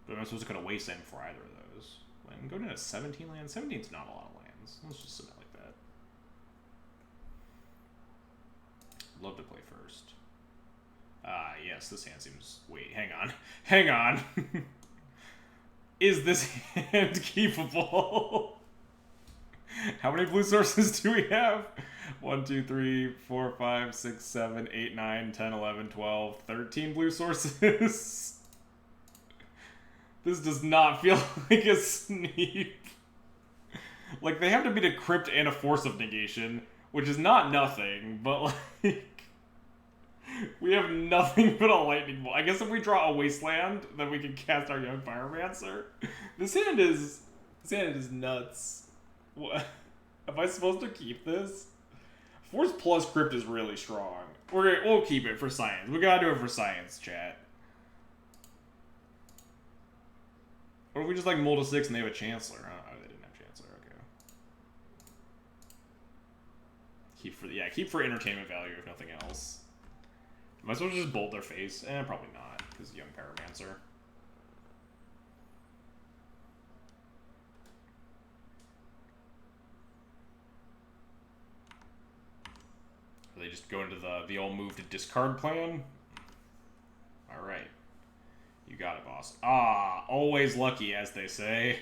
But am I supposed to cut a wasteland before either of those? When go down to 17 lands? 17's not a lot of lands. Let's just submit like that. Love to play first. Ah, yes, this hand seems... Wait, hang on. Hang on! Is this hand keepable? How many blue sources do we have? 1, 2, 3, 4, 5, 6, 7, 8, 9, 10, 11, 12, 13 blue sources. This does not feel like a sneak. Like, they have to beat a crypt and a force of negation, which is not nothing, but like... We have nothing but a lightning bolt. I guess if we draw a wasteland, then we can cast our young pyromancer. This hand is nuts. What? Am I supposed to keep this? Force plus crypt is really strong. We'll keep it for science. We gotta do it for science, chat. Or if we just like mold a 6 and they have a chancellor? Oh, they didn't have chancellor. Okay. Keep for entertainment value if nothing else. Am I supposed to just bolt their face? Probably not, because young pyromancer. Or they just go into the old move to discard plan? Alright. You got it, boss. Ah, always lucky, as they say.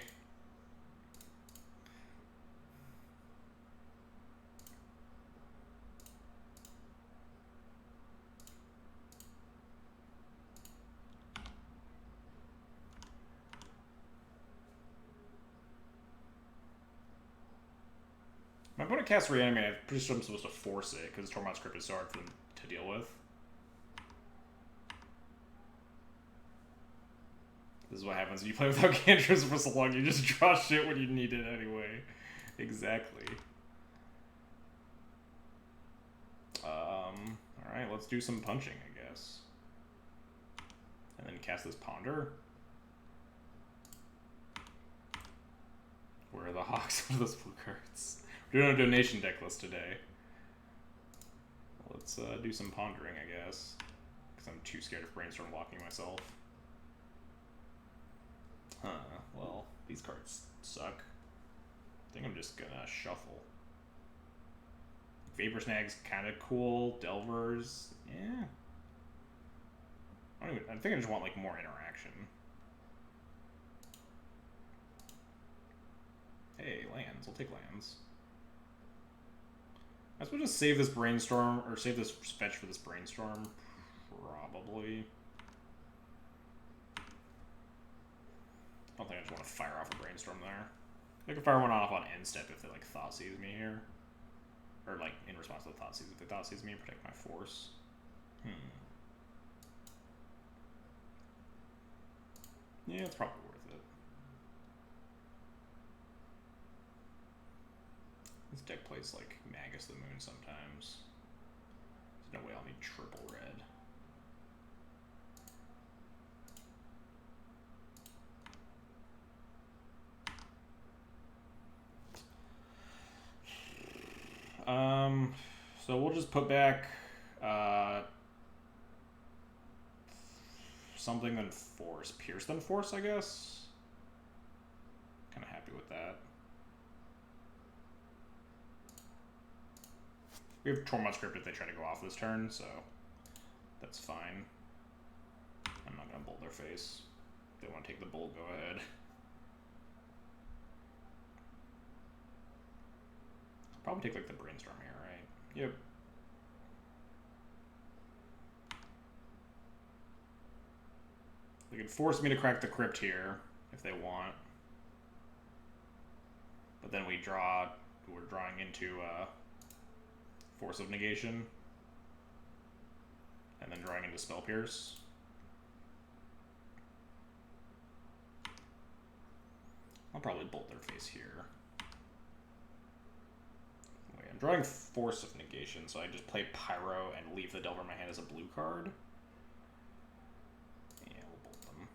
My opponent casts Reanimate. I'm pretty sure I'm supposed to force it, because Tormod's Crypt is so hard for them to deal with. This is what happens when you play without cantrips for so long. You just draw shit when you need it anyway. Exactly. Alright, let's do some punching, I guess. And then cast this Ponder. Where are the hawks of those blue cards? We're doing a donation deck list today. Let's do some pondering, I guess. Because I'm too scared of brainstorm blocking myself. Huh, well, these cards suck. I think I'm just gonna shuffle. Vapor Snag's kind of cool. Delvers, yeah. I think I just want like more interaction. Hey, lands. I'll take lands. I suppose just save this brainstorm, or save this fetch for this brainstorm. Probably. I don't think I just want to fire off a brainstorm there. I can fire one off on end step if they like thought seize me here. Or like in response to the thought seize. If they thought seize me, protect my force. Yeah, it's probably worth it. This deck plays like Magus the Moon sometimes. There's no way I'll need triple red. So we'll just put back something then force. Pierce then force, I guess. Kinda happy with that. We have Tormod's Crypt if they try to go off this turn, so that's fine. I'm not gonna bolt their face. they want to take the bolt, go ahead. Probably take like the brainstorm here, right? Yep. They could force me to crack the crypt here if they want. But then we're drawing into Force of Negation. And then drawing into Spell Pierce. I'll probably bolt their face here. Wait, I'm drawing Force of Negation, so I just play Pyro and leave the Delver in my hand as a blue card. Yeah, we'll bolt them.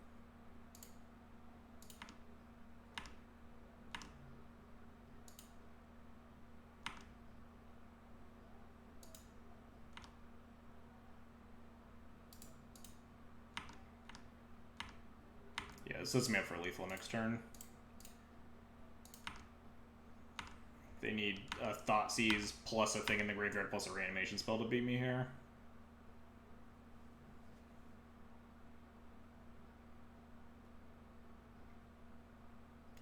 Yeah, this sets me up for lethal next turn. They need a Thoughtseize plus a thing in the graveyard plus a reanimation spell to beat me here.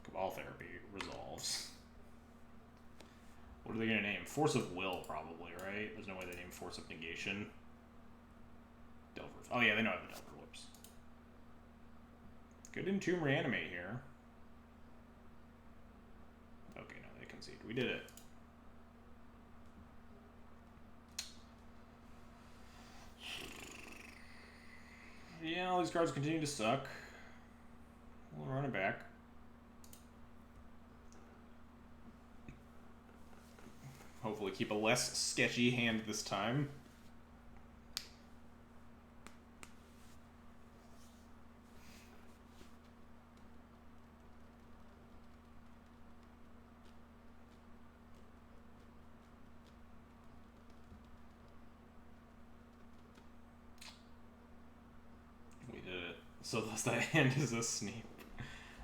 Cabal Therapy resolves. What are they going to name? Force of Will, probably, right? There's no way they name Force of Negation. Delver. Oh, yeah, they know I have the Delver. Whoops. Good Entomb Reanimate here. Okay, no, they concede. We did it. Yeah, all these cards continue to suck. We'll run it back. Hopefully keep a less sketchy hand this time. We did it. So thus that hand is a Sneep.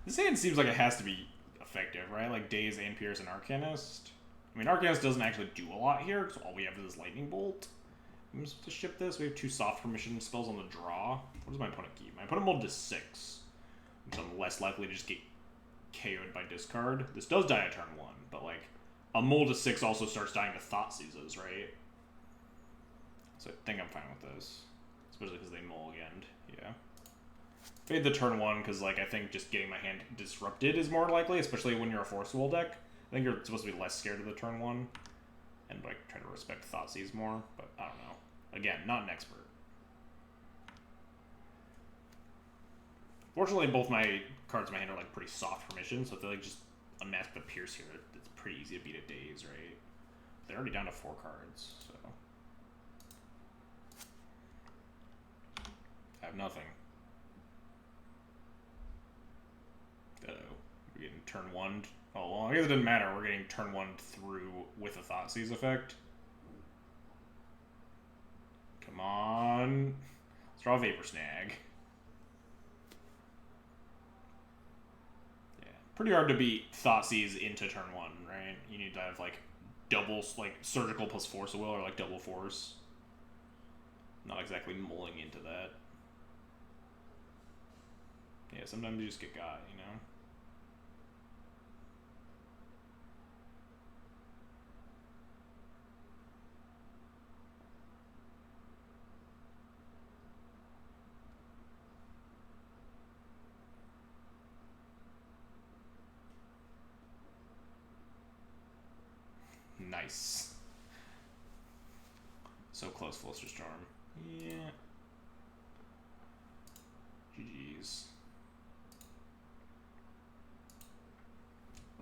This hand seems like it has to be effective, right? Like Daze, and Pierce, and Arcanist. I mean, Arcanist doesn't actually do a lot here, because all we have is Lightning Bolt. I'm supposed to ship this. We have 2 soft permission spells on the draw. What does my opponent keep? My opponent molded to 6. So I'm less likely to just get KO'd by discard. This does die at turn 1, but like, a mold to 6 also starts dying to Thoughtseizes, right? So I think I'm fine with this. Especially because they mulliganed. Yeah. Fade the turn 1, because like, I think just getting my hand disrupted is more likely, especially when you're a Force Will deck. I think you're supposed to be less scared of the turn 1, and like try to respect Thoughtseize more, but I don't know. Again, not an expert. Fortunately, both my cards in my hand are like pretty soft permission, so if they like just unmask the Pierce here, it's pretty easy to beat a Daze, right? They're already down to 4 cards, so I have nothing. Uh-oh. We're getting turn 1. Oh, well, I guess it doesn't matter. We're getting turn 1 through with a Thoughtseize effect. Come on. Let's draw a Vapor Snag. Yeah. Pretty hard to beat Thoughtseize into turn 1, right? You need to have, like, double, like, Surgical plus Force of Will, or, like, double Force. Not exactly mulling into that. Yeah, sometimes you just get got, you know? Nice. So close, Fluster Storm. Yeah. GG's.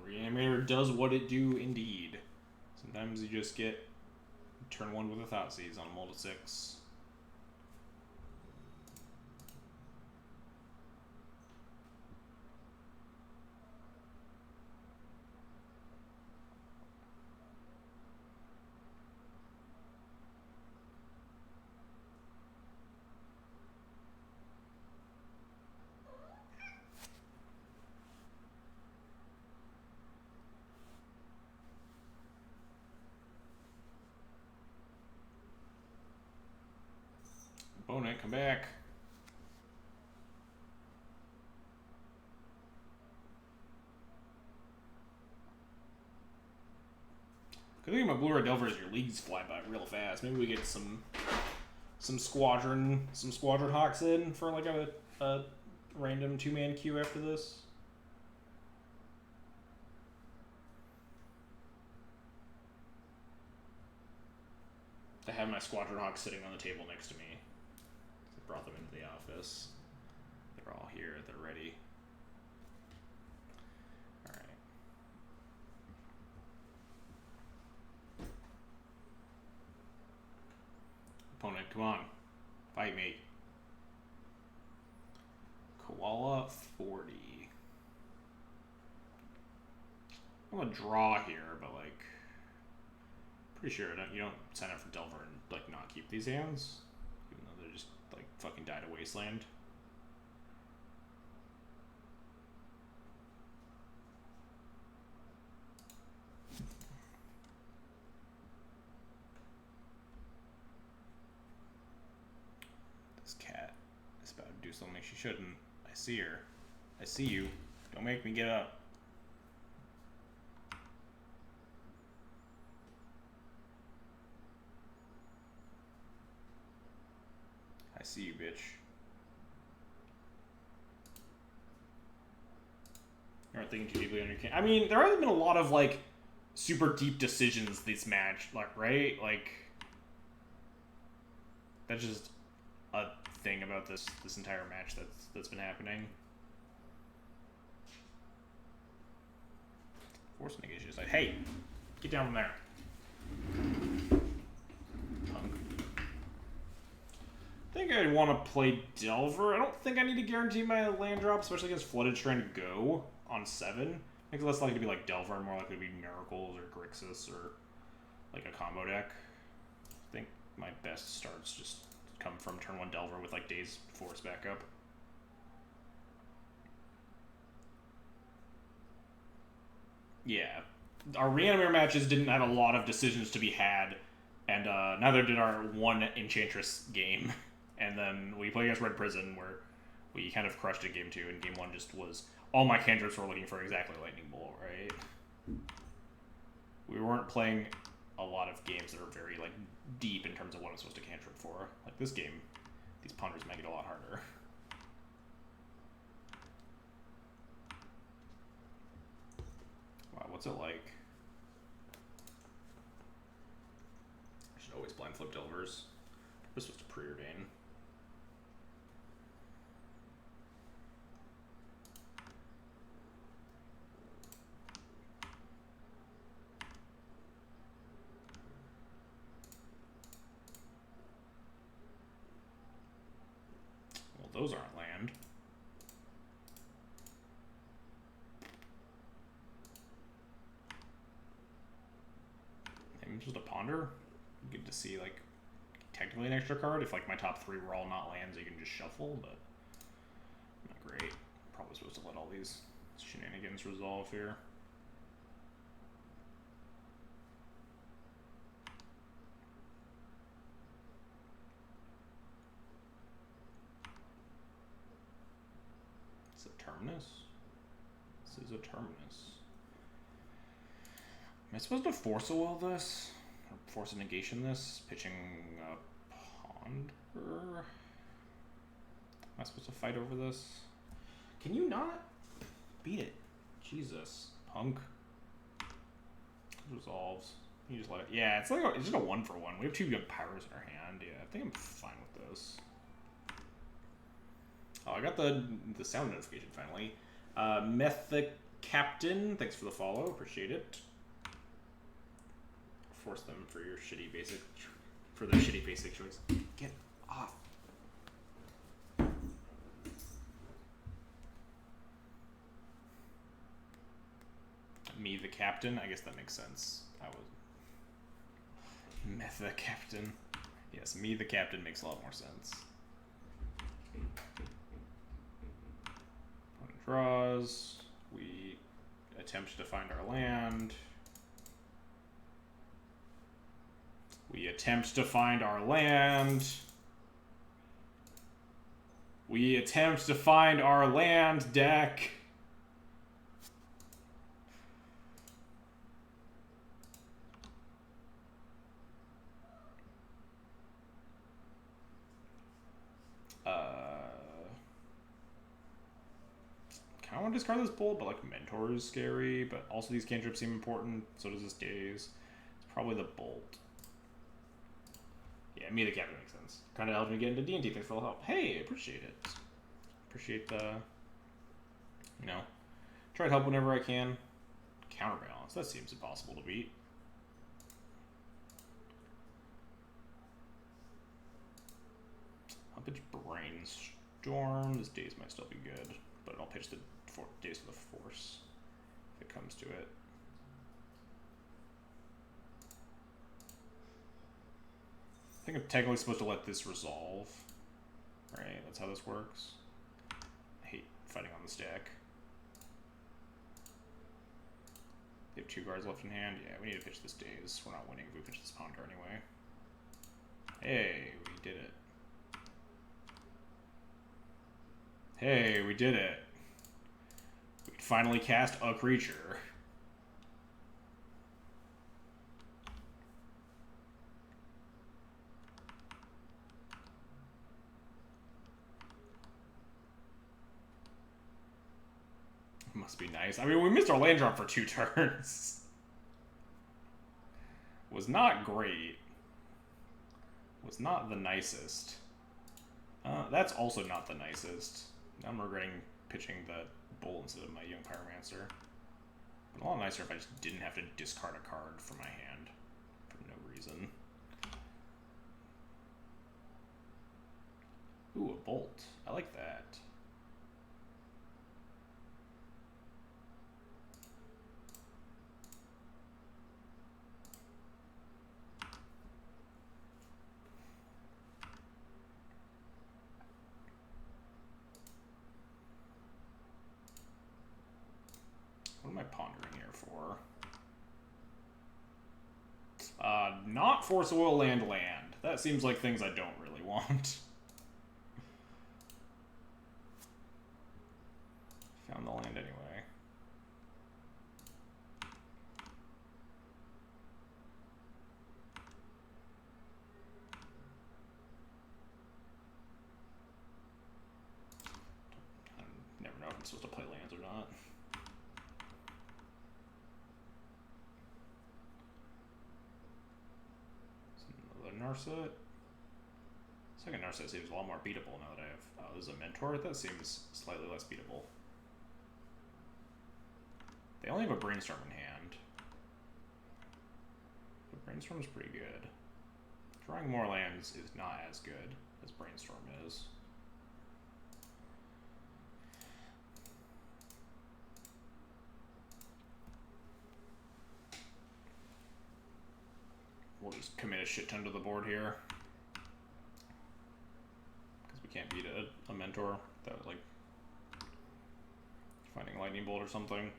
Reanimator does what it do indeed. Sometimes you just get turn 1 with a Thoughtseize on a mold of 6. Opponent, come back. Good thing about Blue-Red Delver is your leagues fly by real fast. Maybe we get some squadron hawks in for like a random 2-man queue after this. I have my squadron hawks sitting on the table next to me. I brought them into the office. They're all here. They're ready. All right. Opponent, come on. Fight me. Koala 40. I'm gonna draw here, but like, pretty sure you don't sign up for Delver and like not keep these hands, even though they're just like fucking die to Wasteland. This cat is about to do something she shouldn't. I see her. I see you. Don't make me get up. I see you, bitch. You aren't thinking too deeply on your can. I mean, there hasn't been a lot of like super deep decisions this match, like, right? Like, that's just a thing about this entire match that's been happening. Force negation is like, hey, get down from there. Punk. I think I want to play Delver. I don't think I need to guarantee my land drop, especially against Flooded Shrine to go on 7. I think it's less likely to be like Delver and more likely to be Miracles or Grixis or like a combo deck. I think my best starts just come from turn 1 Delver with like Daze Force backup. Yeah. Our Reanimator matches didn't have a lot of decisions to be had, and neither did our one Enchantress game. And then we played against Red Prison, where we kind of crushed it game 2, and game 1 just was all my cantrips were looking for exactly Lightning Bolt, right? We weren't playing a lot of games that are very like deep in terms of what I'm supposed to cantrip for. Like this game, these ponders make it a lot harder. Wow, what's it like? I should always blind flip Delvers. This was to preordain. Well, those aren't land. Maybe just a ponder. You get to see like technically an extra card if like my top 3 were all not lands, you can just shuffle, but not great. Probably supposed to let all these shenanigans resolve here. It's a Terminus. This is a Terminus. Am I supposed to force a will this? Or force a negation this? Pitching a ponder? Am I supposed to fight over this? Can you not? Beat it. Jesus. Punk. Resolves. You just let it. Yeah, it's like it's just a 1-for-1. We have 2 good powers in our hand. Yeah, I think I'm fine with this. Oh, I got the sound notification finally. Mythic Captain, thanks for the follow. Appreciate it. Force them for your shitty basic, for their shitty basic choice. Get off. Me the captain? I guess that makes sense. I was Mythic Captain. Yes, me the captain makes a lot more sense. Opponent draws. We attempt to find our land. We attempt to find our land. We attempt to find our land deck. I want to discard this Bolt, but like Mentor is scary, but also these cantrips seem important, so does this Daze. It's probably the Bolt. Yeah, me the captain makes sense. Kind of helped me get into D&D, thanks for all the help. Hey, appreciate it. Appreciate the, you know, try to help whenever I can. Counterbalance, that seems impossible to beat. I'll pitch Brainstorm. This Daze might still be good, but I'll pitch the Daze of the Force if it comes to it. I think I'm technically supposed to let this resolve. Right, that's how this works. I hate fighting on the stack. They have 2 cards left in hand. Yeah, we need to pitch this Daze. We're not winning if we pitch this Ponder anyway. Hey, we did it. Hey, we did it. We finally cast a creature. Must be nice. I mean, we missed our land drop for 2 turns. Was not great. Was not the nicest. That's also not the nicest. Now I'm regretting pitching the Bull instead of my Young Pyromancer. But a lot nicer if I just didn't have to discard a card from my hand for no reason. Ooh, a Bolt. I like that. What am I pondering here for? Not Force Oil land. That seems like things I don't really want. Found the land anyway. I never know if I'm supposed to play lands or not. Narset. Second Narset seems a lot more beatable now that I have. Oh, this is a Mentor. That seems slightly less beatable. They only have a Brainstorm in hand. But Brainstorm's pretty good. Drawing more lands is not as good as Brainstorm is. We'll just commit a shit ton to the board here. Because we can't beat a Mentor that was like finding Lightning Bolt or something.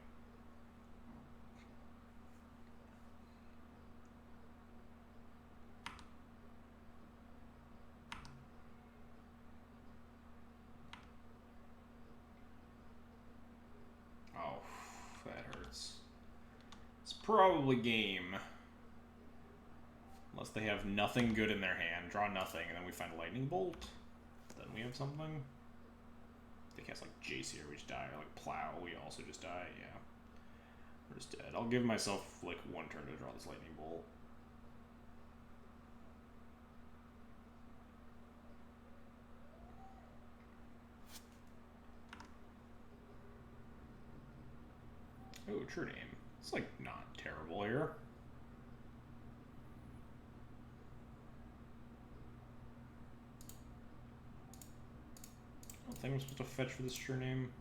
Oh, that hurts. It's probably game. Unless they have nothing good in their hand, draw nothing, and then we find a Lightning Bolt. Then we have something. They cast like Jace here, we just die. Or like Plow, we also just die. Yeah. We're just dead. I'll give myself like 1 turn to draw this Lightning Bolt. Oh, True Name. It's like not terrible here. I don't think I'm supposed to fetch for this True Name.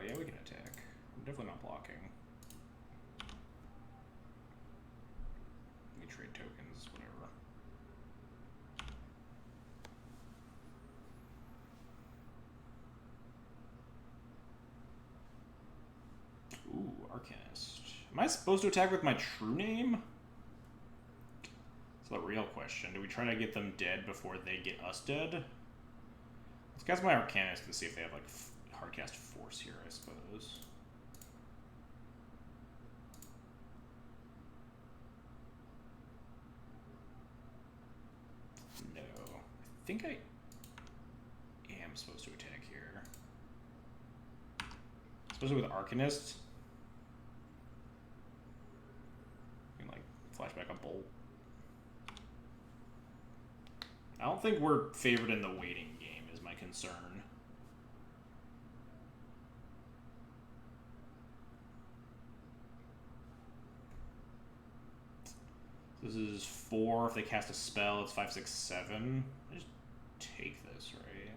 Yeah, we can attack. I'm definitely not blocking. We trade tokens, whatever. Ooh, Arcanist. Am I supposed to attack with my True Name? That's the real question. Do we try to get them dead before they get us dead? Let's cast my Arcanist to see if they have like hardcast Force here, I suppose. No. I think I I'm supposed to attack here. Especially with Arcanist. You can, like, flashback a bolt. I don't think we're favored in the waiting game, is my concern. This is 4. If they cast a spell, it's 5, 6, 7. I just take this, right?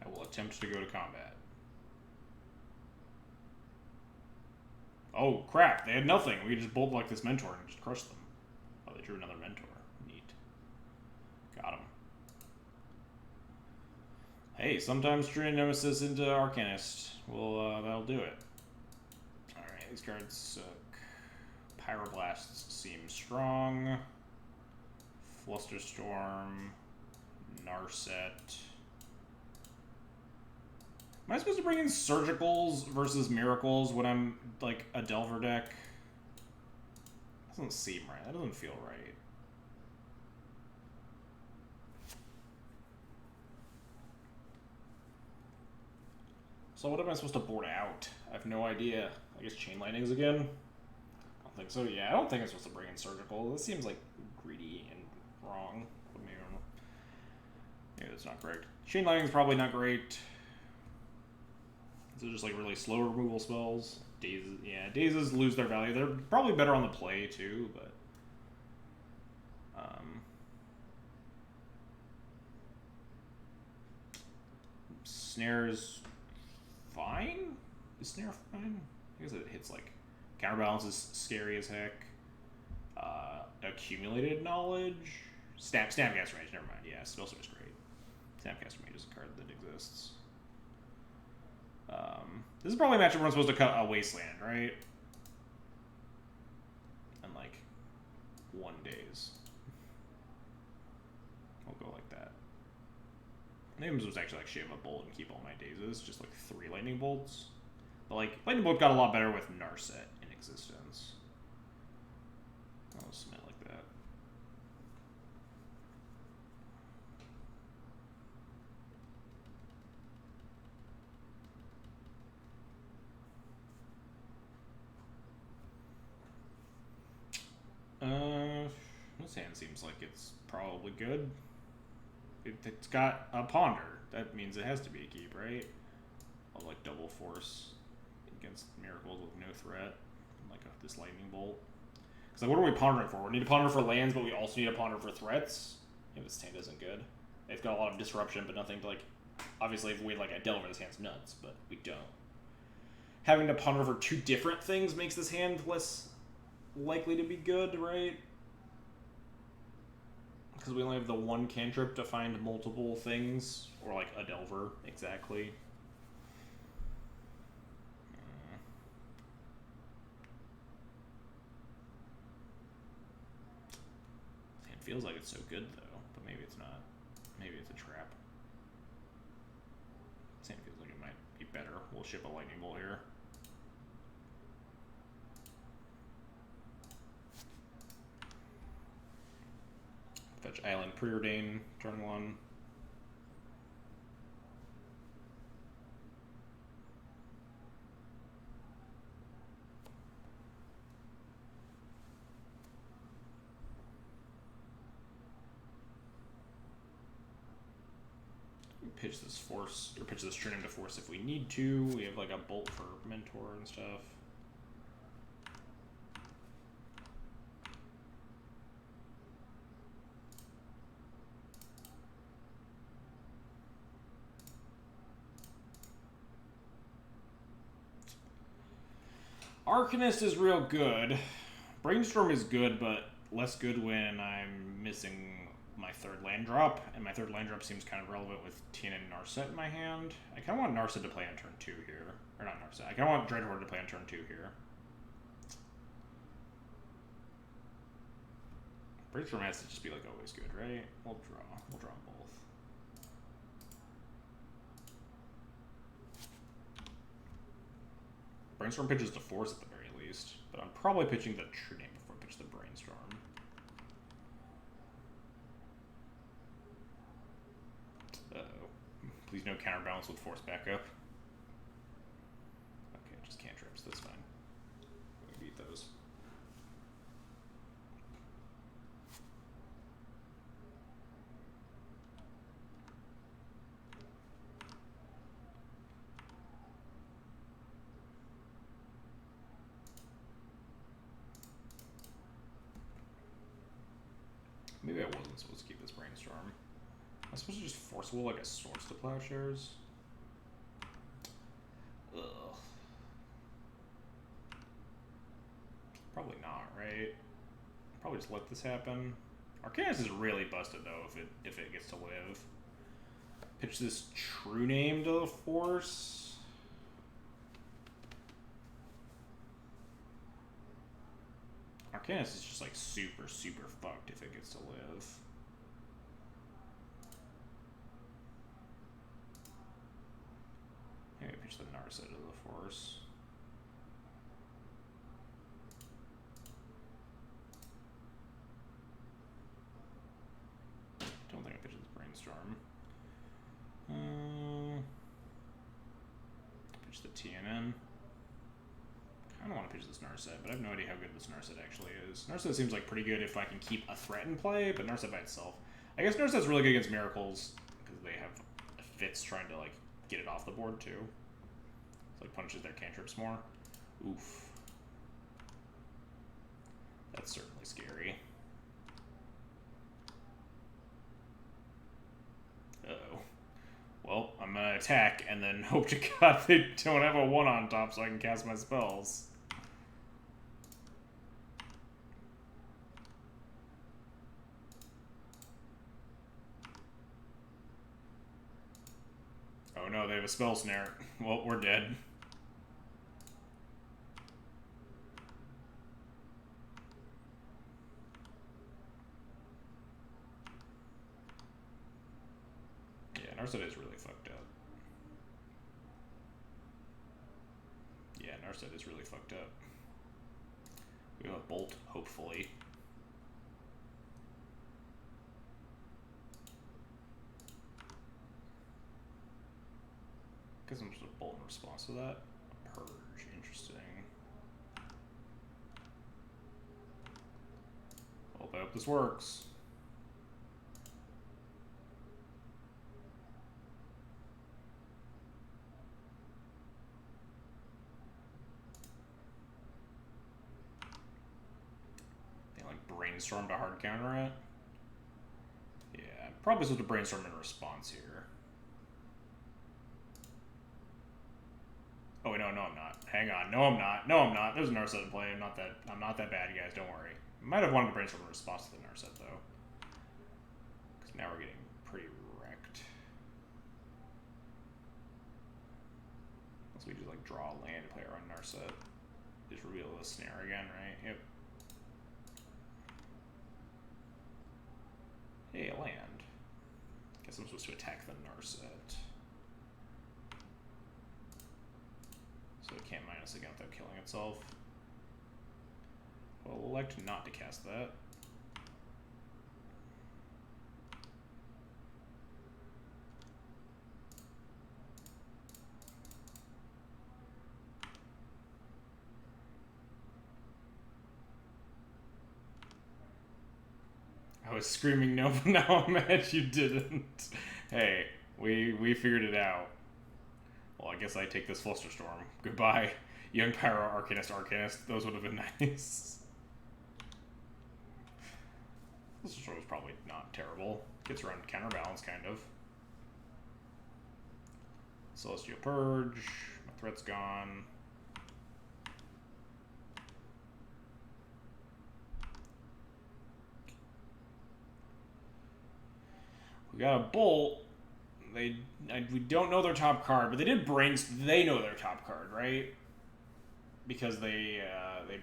I will attempt to go to combat. Oh, crap. They had nothing. We just bolt like this Mentor and just crush them. Oh, they drew another Mentor. Neat. Got him. Hey, sometimes turning Nemesis into Arcanist. Well, that'll do it. Alright, these cards suck. Pyroblasts seem strong. Flusterstorm. Narset. Am I supposed to bring in Surgicals versus Miracles when I'm, like, a Delver deck? That doesn't seem right. That doesn't feel right. So what am I supposed to board out? I have no idea. I guess Chain Lightnings again? I don't think so. Yeah, I don't think I'm supposed to bring in Surgical. This seems, like, greedy and wrong. But maybe that's not correct. Chain Lightning's probably not great. They're just like really slow removal spells. Dazes, yeah, Dazes lose their value. They're probably better on the play too, but Snare's fine. Is Snare fine? I guess it hits like Counterbalance is scary as heck. Accumulated Knowledge, Snapcaster Mage. Never mind. Yeah, Spellsword is great. Snapcaster Mage is a card that exists. This is probably a matchup where I'm supposed to cut a Wasteland, right? And like 1 days. We'll go like that. Maybe I'm supposed to actually like shave a bolt and keep all my dazes, just like 3 lightning bolts. But like lightning bolt got a lot better with Narset in existence. I'll submit like that. This hand seems like it's probably good. It's got a Ponder. That means it has to be a keep, right? I'll like double force against Miracles with no threat. Like this lightning bolt. Because like, what are we pondering for? We need to ponder for lands, but we also need to ponder for threats. Yeah, this hand isn't good. It's got a lot of disruption, but nothing to like. Obviously, if we had like a Delver, this hand's nuts, but we don't. Having to ponder for 2 different things makes this hand less likely to be good, right? Because we only have the 1 cantrip to find multiple things, or like a Delver, exactly. This hand feels like it's so good though, but maybe it's not. Maybe it's a trap. This hand feels like it might be better. We'll ship a lightning bolt here. Fetch Island Preordain, turn 1. Pitch this force, or pitch this turn into force if we need to. We have like a bolt for Mentor and stuff. Arcanist is real good. Brainstorm is good, but less good when I'm missing my 3rd land drop, and my 3rd land drop seems kind of relevant with Tina and Narset in my hand. I kind of want Narset to play on turn 2 here. Or not Narset. I kind of want Dreadhorde to play on turn 2 here. Brainstorm has to just be like always good, right? We'll draw. We'll draw both. Brainstorm pitches to force at the very least, but I'm probably pitching the True Name before I pitch the Brainstorm. Please no counterbalance with force backup. Okay, just cantrips. That's fine. We can beat those. Maybe I wasn't supposed to keep this brainstorm. Am I supposed to just force will like a Swords to Plowshares? Ugh. Probably not, right? Probably just let this happen. Arcanus is really busted though if it gets to live. Pitch this True Name to the Force. Arcanus is just like super fucked if it gets to live. Maybe pitch the Narset to the Force. Don't think I pitched this Brainstorm. Pitch the TNN. I don't want to pitch this Narset, but I have no idea how good this Narset actually is. Narset seems like pretty good if I can keep a threat in play, but Narset by itself. I guess Narset's really good against Miracles, because they have Fits trying to like get it off the board too. It's like punishes their cantrips more. Oof. That's certainly scary. Uh-oh. Well, I'm gonna attack and then hope to God they don't have a 1 on top so I can cast my spells. Oh no, they have a spell snare. Well, we're dead. Yeah, Narset is really fucked up. Yeah, Narset is really fucked up. We have a Bolt, hopefully. Guess I'm just a Bolt in response to that. A Purge, interesting. Well, I hope this works. Brainstorm to hard counter it. Yeah, probably supposed to brainstorm in response here. Oh wait, no, I'm not. Hang on, no, I'm not. No, I'm not. There's a Narset in play. I'm not that bad, guys. Don't worry. Might have wanted to brainstorm in response to the Narset though, because now we're getting pretty wrecked. Unless we just like draw a land and play our own Narset. Just reveal the snare again, right? Yep. Hey, a land. Guess I'm supposed to attack the Narset. So it can't minus again without killing itself. Well, I'll elect not to cast that. I was screaming no, but now I'm mad you didn't. Hey, we figured it out. Well, I guess I take this Flusterstorm. Goodbye, Young Pyro Arcanist. Those would have been nice. Flusterstorm was probably not terrible. Gets around counterbalance, kind of. Celestial Purge. My threat's gone. We got a Bolt. We don't know their top card, but they did they know their top card, right? Because they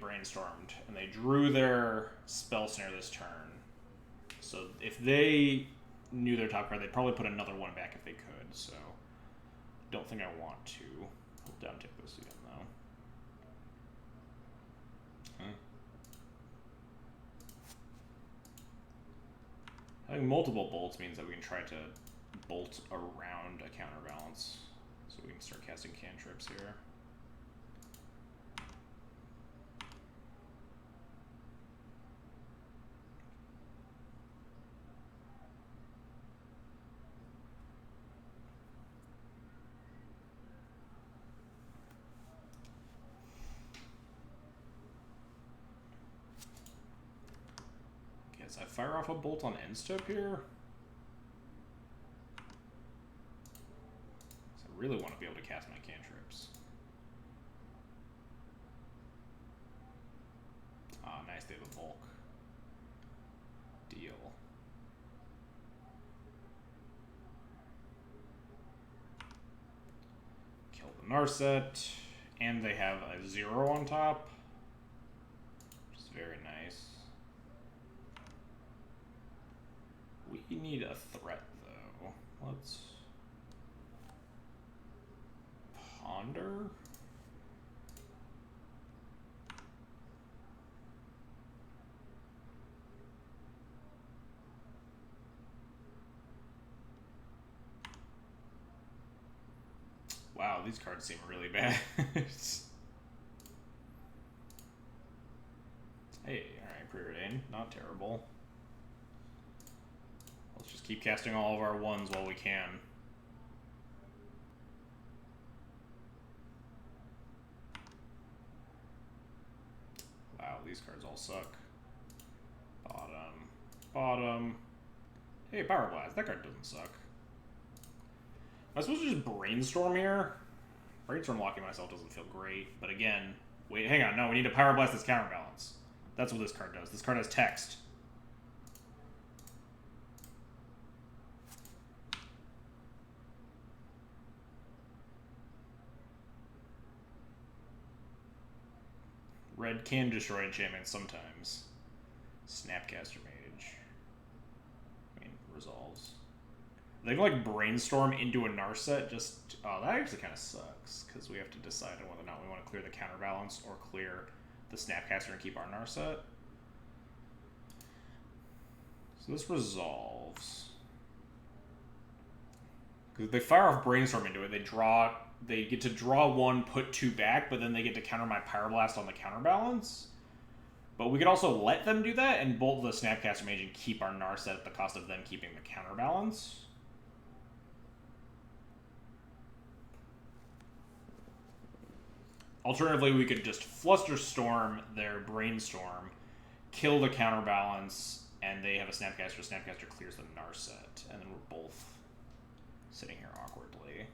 brainstormed and they drew their spell snare this turn. So if they knew their top card, they'd probably put another one back if they could. So don't think I want to. Hold down, take this again though. Huh. Having multiple bolts means that we can try to bolt around a counterbalance so we can start casting cantrips here. Guess I fire off a bolt on end step here. I really want to be able to cast my cantrips. Ah, nice, they have a Volk. Deal. Kill the Narset, and they have a 0 on top, which is very nice. We need a threat, though. Let's ponder. Wow, these cards seem really bad. Hey, alright, Preordain, not terrible. Let's just keep casting all of our 1s while we can. Wow, these cards all suck. Bottom. Bottom. Hey, Power Blast. That card doesn't suck. Am I supposed to just Brainstorm here? Brainstorm locking myself doesn't feel great. But again, wait, hang on. No, we need to Power Blast this counterbalance. That's what this card does. This card has text. Red can destroy enchantments sometimes. Snapcaster Mage. I mean, resolves. They can like Brainstorm into a Narset. Just oh, that actually kind of sucks because we have to decide on whether or not we want to clear the counterbalance or clear the Snapcaster and keep our Narset. So this resolves because they fire off Brainstorm into it. They get to draw 1, put 2 back, but then they get to counter my Pyroblast on the counterbalance. But we could also let them do that and bolt the Snapcaster Mage and keep our Narset at the cost of them keeping the counterbalance. Alternatively, we could just Flusterstorm their Brainstorm, kill the counterbalance, and they have a Snapcaster. Snapcaster clears the Narset, and then we're both sitting here awkwardly.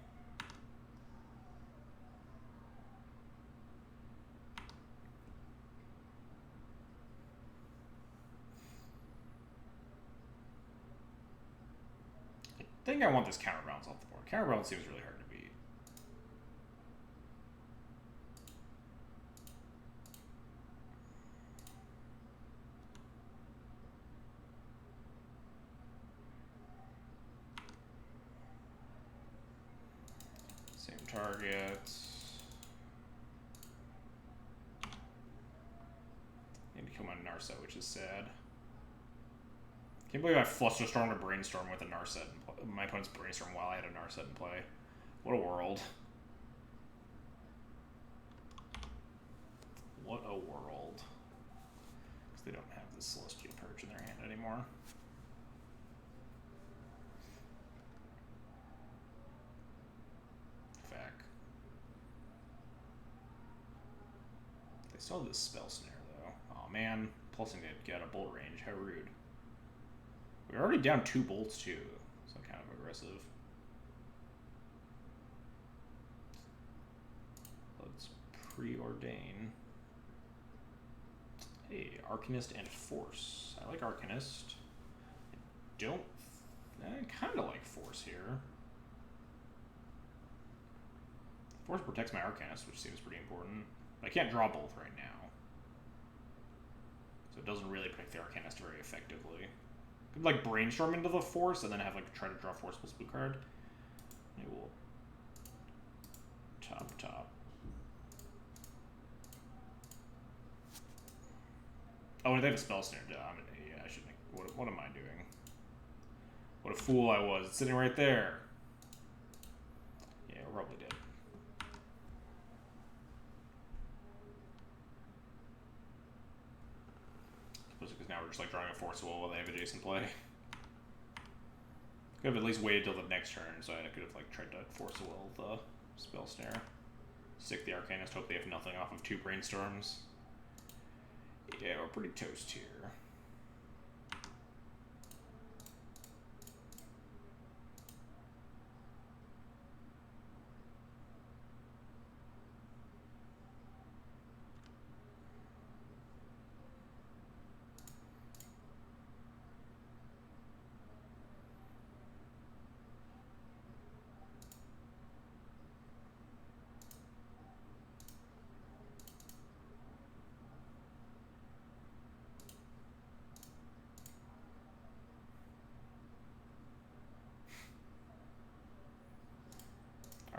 I think I want this counterbalance off the board. Counterbalance seems really hard to beat. Same targets. Need to kill my Narset, which is sad. Can't believe I Flusterstormed a Brainstorm with a Narset in play. My opponent's Brainstorm while I had a Narset in play. What a world. What a world. Because they don't have the Celestial Purge in their hand anymore. Fact. They still have this Spell Snare, though. Oh man, pulsing it, get out of bolt range. How rude. We're already down 2 bolts, too. So kind of aggressive. Let's preordain. Hey, Arcanist and Force. I like Arcanist. I kind of like Force here. Force protects my Arcanist, which seems pretty important. But I can't draw both right now. So it doesn't really protect the Arcanist very effectively. Could like Brainstorm into the Force and then have like try to draw Force plus blue card. Maybe we'll top. Oh, and they have a Spell Snare. Yeah, I should make. What am I doing? What a fool I was. It's sitting right there. Yeah, we're probably dead. Especially because now we're just like drawing a Force Will while they have adjacent play. Could have at least waited till the next turn, so I could have like tried to Force Will the Spell Snare. Sick the Arcanist, hope they have nothing off of 2 Brainstorms. Yeah, we're pretty toast here.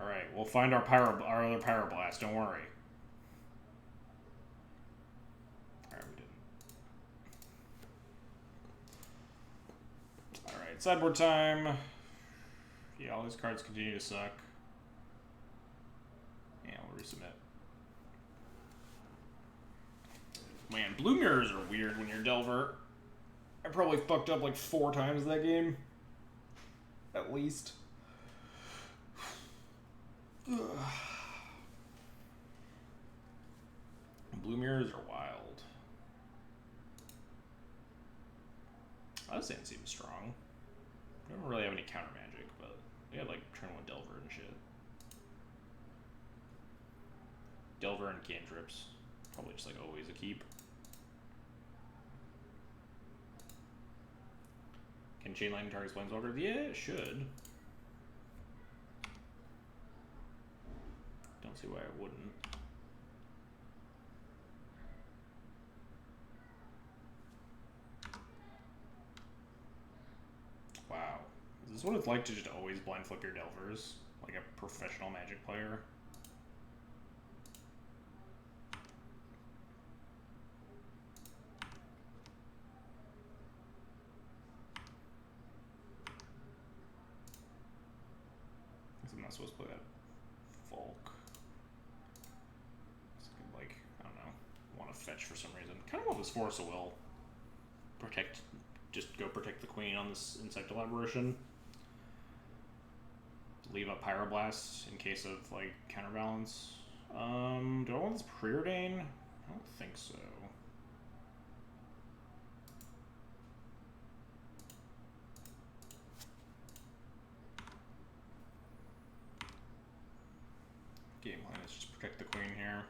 Alright, we'll find our other Pyroblast, don't worry. Alright, we didn't. Alright, sideboard time. Yeah, all these cards continue to suck. Yeah, we'll resubmit. Man, blue mirrors are weird when you're Delver. I probably fucked up like 4 times that game. At least. Blue mirrors are wild. This hand seems strong. We don't really have any counter magic, but we had like turn 1 Delver and shit. Delver and cantrips. Probably just like always a keep. Can Chain Lightning target Planeswalker? Yeah, it should. Don't see why it wouldn't. Wow. Is this what it's like to just always blind flip your Delvers? Like a professional Magic player? I'm not supposed to play that Volk. Like, I don't know, want to fetch for some reason. Kind of want this Force of Will. Just go protect the Queen on this Insect Elaboration. Leave up Pyroblast in case of, like, counterbalance. Do I want this Preordain? I don't think so. Game plan is just protect the Queen here.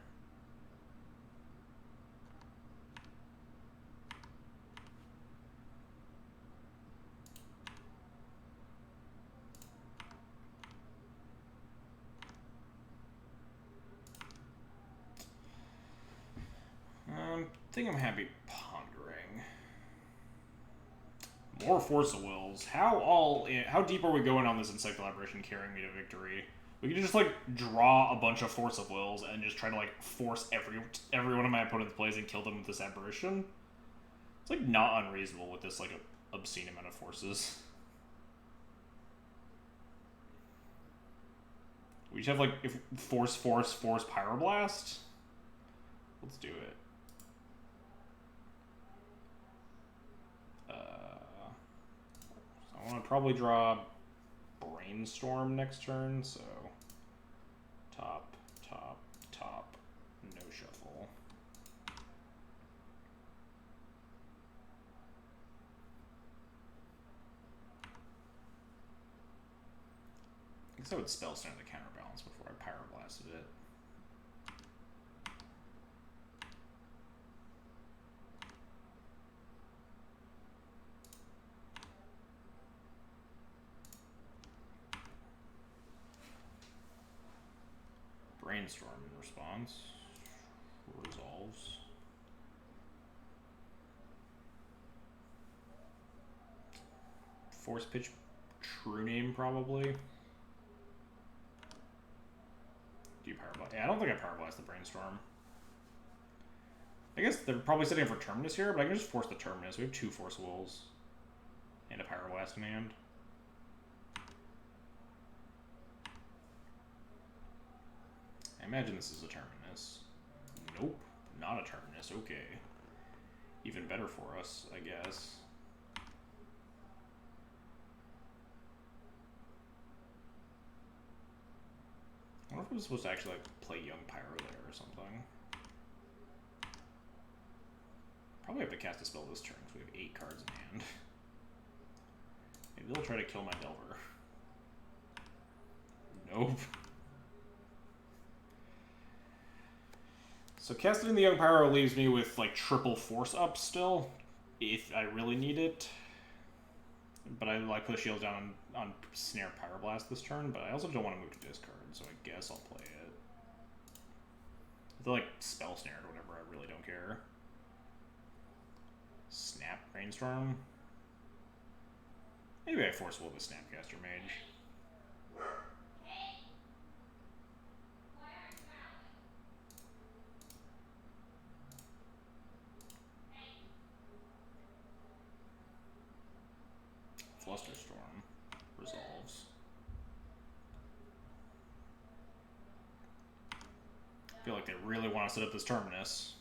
I think I'm happy pondering. More Force of Wills. How deep are we going on this Insect Elaboration carrying me to victory? We could just, like, draw a bunch of Force of Wills and just try to, like, force every one of my opponent's plays and kill them with this Aberration. It's, like, not unreasonable with this, like, obscene amount of forces. We just have, like, if force, Pyroblast. Let's do it. I want to probably draw Brainstorm next turn, so top, no shuffle. I guess I would Spell Snare the counterbalance before I Pyroblasted it. Brainstorm in response. Resolves. Force Pitch True Name, probably. Do you Pyroblast? Yeah, I don't think I Pyroblast the Brainstorm. I guess they're probably setting up for Terminus here, but I can just force the Terminus. We have 2 Force Wills and a Pyroblast in hand. I imagine this is a Terminus. Nope, not a Terminus. Okay. Even better for us, I guess. I wonder if I was supposed to actually like play Young Pyro there or something. Probably have to cast a spell this turn because we have 8 cards in hand. Maybe they'll try to kill my Delver. Nope. So casting the Young Pyro leaves me with like triple force up still, if I really need it. But I like put shields down on Snare Pyroblast this turn, but I also don't want to move to discard, so I guess I'll play it. If they're like Spell Snared or whatever, I really don't care. Snap Brainstorm. Maybe I Force Will the Snapcaster Mage. Flusterstorm resolves. I feel like they really want to set up this Terminus.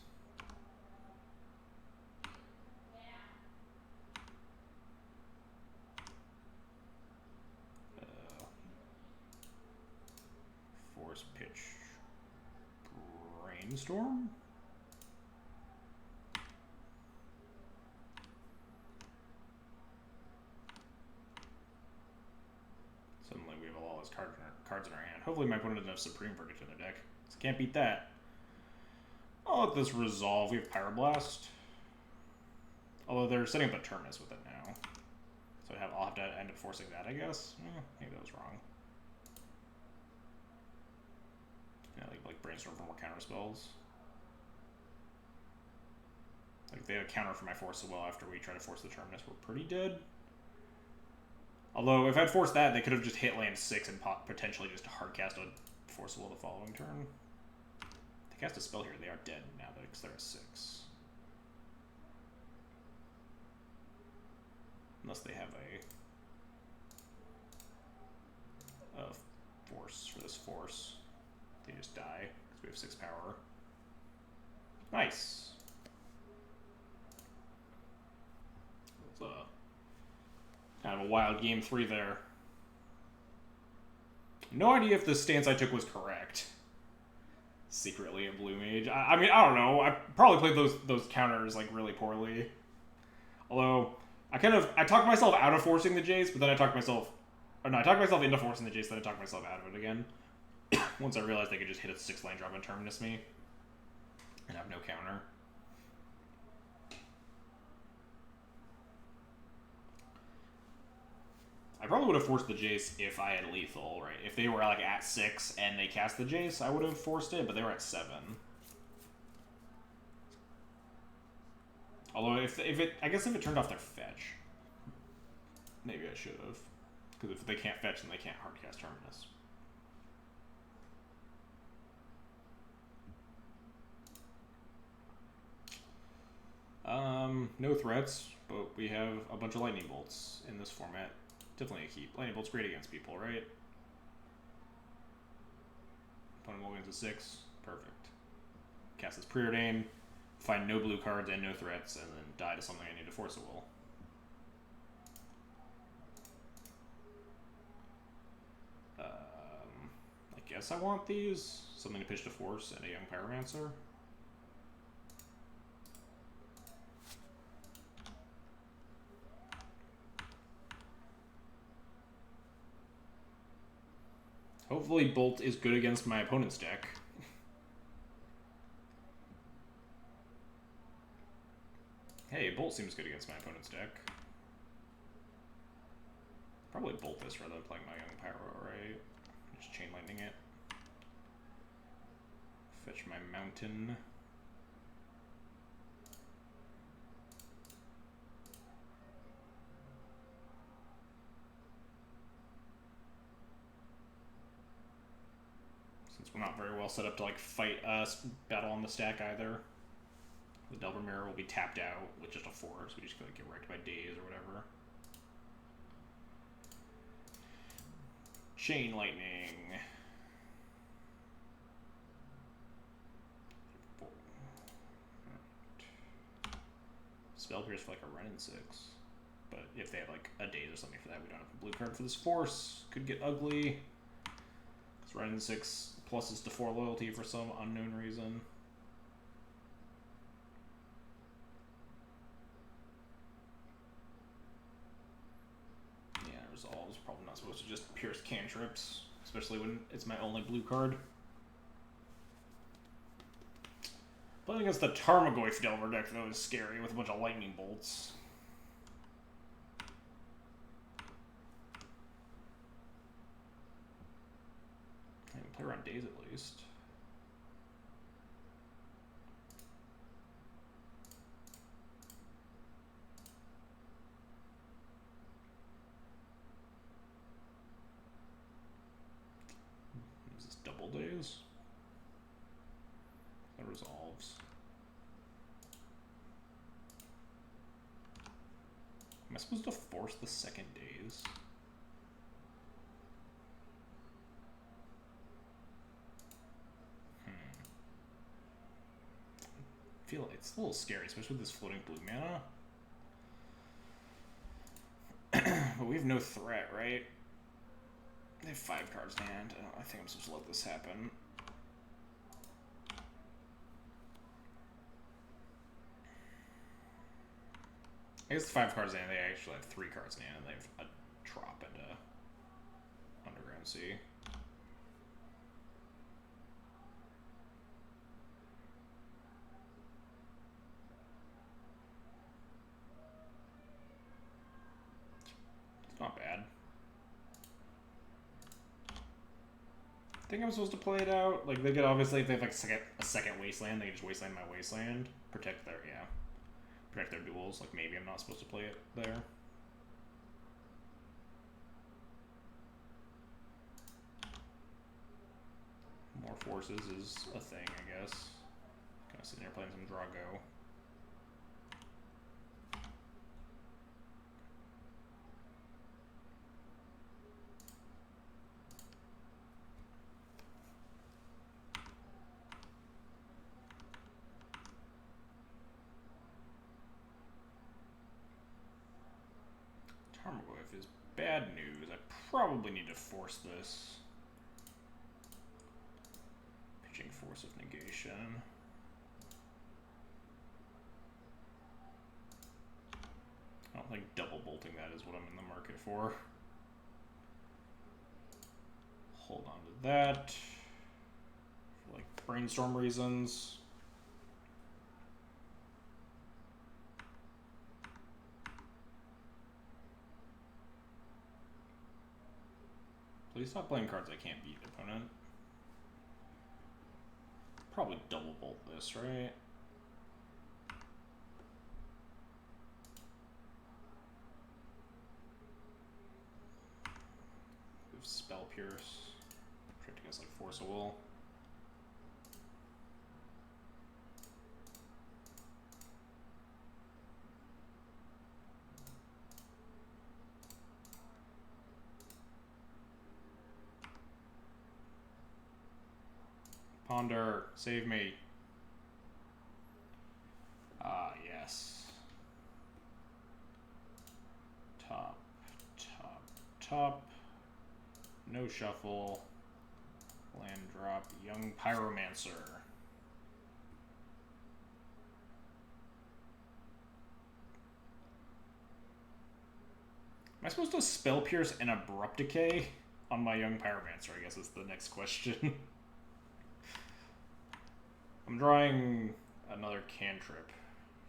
Force Pitch Brainstorm? Suddenly we have all those cards in our hand. Hopefully my opponent doesn't have Supreme Verdict in their deck. So can't beat that. I'll let this resolve. We have Pyroblast. Although they're setting up a Terminus with it now. So I'll have to end up forcing that, I guess. Maybe that was wrong. Yeah, like Brainstorm for more counter spells. Like they have a counter for my Force as well after we try to force the Terminus. We're pretty dead. Although if I'd forced that, they could have just hit land 6 and potentially just hardcast a Force Will the following turn. If they cast a spell here, they are dead now because they're a 6. Unless they have a force for this force. They just die because we have 6 power. Nice. It's kind of a wild game 3 there. No idea if the stance I took was correct. Secretly a blue mage. I mean, I don't know. I probably played those counters like really poorly. Although I talked myself out of forcing the Jace, but then I talked myself into forcing the Jace, then I talked myself out of it again. Once I realized they could just hit a 6-lane drop and Terminus me and have no counter. I probably would have forced the Jace if I had lethal, right? If they were like at 6 and they cast the Jace, I would have forced it, but they were at 7. Although I guess if it turned off their fetch, maybe I should have. Because if they can't fetch, then they can't hardcast Terminus. No threats, but we have a bunch of lightning bolts in this format. Definitely a keep. Lightning bolt's great against people, right? Opponent will win to 6. Perfect. Cast this Preordain, find no blue cards and no threats, and then die to something I need to force a will. I guess I want these. Something to pitch to force and a Young Pyromancer. Hopefully Bolt is good against my opponent's deck. Hey, Bolt seems good against my opponent's deck. Probably Bolt this rather than playing my Young Pyro, right? Just Chain Lightning it. Fetch my Mountain. Since we're not very well set up to like fight battle on the stack either. The Delver Mirror will be tapped out with just a 4, so we just like, get wrecked by Daze or whatever. Chain Lightning. Spell Pierce for like a Ren and 6. But if they have like a daze or something for that, we don't have a blue card for this force. Could get ugly. Because Ren and 6 pluses to 4 loyalty for some unknown reason. Yeah, Resolve's probably not supposed to just pierce cantrips, especially when it's my only blue card. Playing against the Tarmogoyf Delver deck, though, is scary with a bunch of lightning bolts. I can play around days at least. Is this double days? That resolves. Am I supposed to force the second days? I feel like it's a little scary, especially with this floating blue mana. But we have no threat, right? They have 5 cards in hand. I think I'm supposed to let this happen. I guess the 5 cards in hand, they actually have 3 cards in hand, and they have a drop into Underground Sea. It's not bad. I think I'm supposed to play it out. Like, they could obviously, if they have like a second wasteland, they can just wasteland my wasteland. Protect their duels. Like, maybe I'm not supposed to play it there. More forces is a thing, I guess. Kind of sitting there playing some Drago. Tarmogoyf is bad news. I probably need to force this. Pitching Force of Negation. I don't think double bolting that is what I'm in the market for. Hold on to that. For like brainstorm reasons. Please stop playing cards I can't beat, opponent. Probably double bolt this, right? We have Spell Pierce. Protect against like Force of Will. Ponder, save me. Ah, yes. Top, top, top. No shuffle. Land drop. Young Pyromancer. Am I supposed to Spell Pierce and Abrupt Decay on my Young Pyromancer? I guess is the next question. I'm drawing another cantrip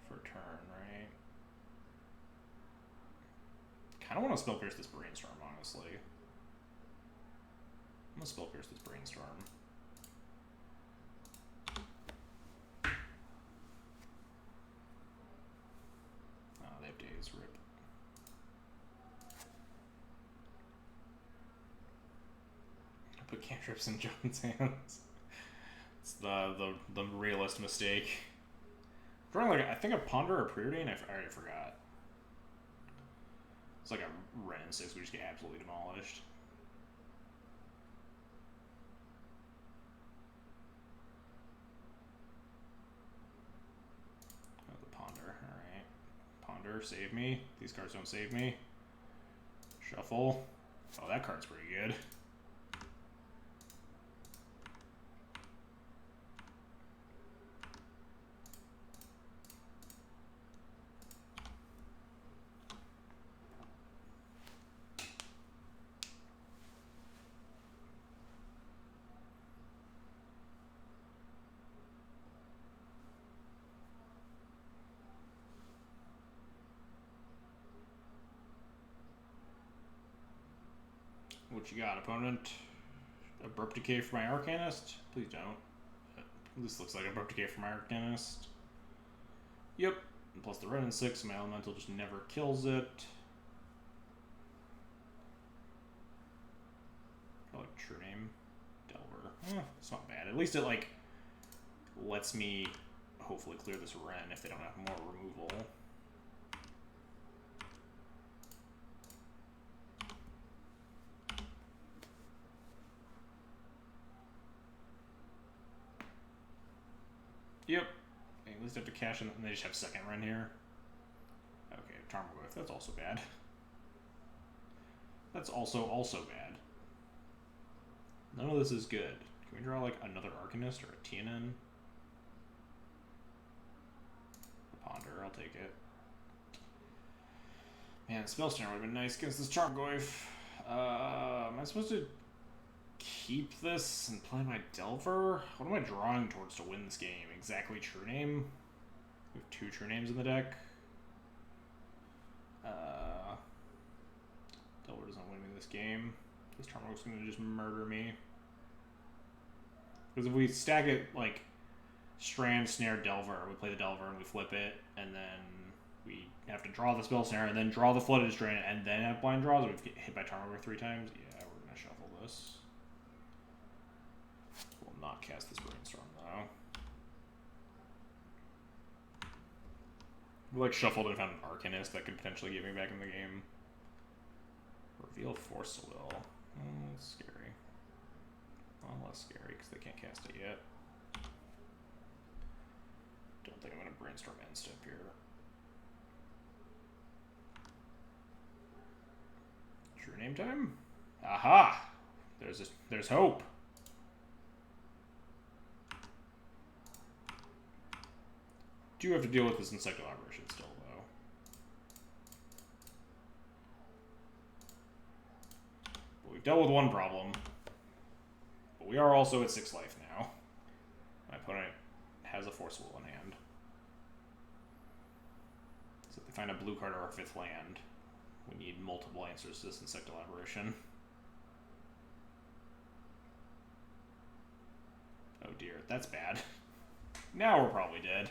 for turn, right? Kind of want to Spell Pierce this Brainstorm, honestly. I'm gonna Spell Pierce this Brainstorm. Oh, they have days, rip. I put cantrips in John's hands. It's the realist mistake. Drawing like I think a Ponder or Preordain. I already forgot. It's like a Ren 6. We just get absolutely demolished. Oh, the Ponder. All right. save me. These cards don't save me. Shuffle. Oh, that card's pretty good. What you got, opponent? Abrupt Decay for my Arcanist? Please don't. This looks like Abrupt Decay for my Arcanist. Yep. And plus the red and 6, my Elemental just never kills it. I like True Name. Delver. It's not bad. At least it, like, lets me hopefully clear this Ren if they don't have more removal. Yep. At least I have to cash in, and they just have second run here. Okay, Tarmogoyf. That's also bad. That's also bad. None of this is good. Can we draw like another Arcanist or a TNN? A Ponder, I'll take it. Man, Spellstorm would have been nice against this Tarmogoyf. Am I supposed to keep this and play my Delver? What am I drawing towards to win this game? Exactly True Name? We have 2 True Names in the deck. Delver doesn't win me this game. This Tarmogoyf's going to just murder me. Because if we stack it like Strand, Snare, Delver, we play the Delver and we flip it, and then we have to draw the Spell Snare, and then draw the Flooded Strand, and then have blind draws. We've get hit by Tarmogoyf 3 times. Yeah, we're going to shuffle this. We'll not cast this Brainstorm, though. We like shuffled and found an Arcanist that could potentially get me back in the game. Reveal Force Will. That's scary. Well, less scary because they can't cast it yet. Don't think I'm going to Brainstorm end step here. True Name time? Aha! There's hope. Do have to deal with this Insectal Aberration still, though. But we've dealt with one problem. But we are also at 6 life now. My opponent has a Force Will in hand. So if they find a blue card or a 5th land, we need multiple answers to this Insectal Aberration. Oh dear, that's bad. Now we're probably dead.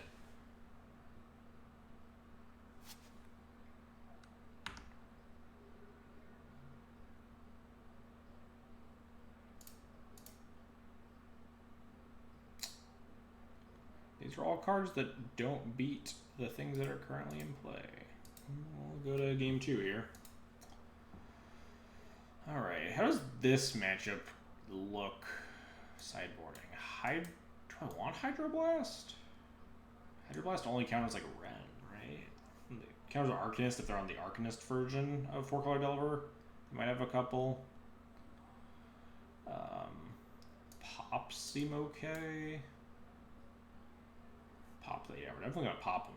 These are all cards that don't beat the things that are currently in play. We'll go to game 2 here. Alright, how does this matchup look sideboarding? Do I want Hydroblast? Hydroblast only counters like Ren, right? It counters Arcanist if they're on the Arcanist version of 4-color Delver. They might have a couple. Pops seem okay. Yeah, we're definitely gonna pop them.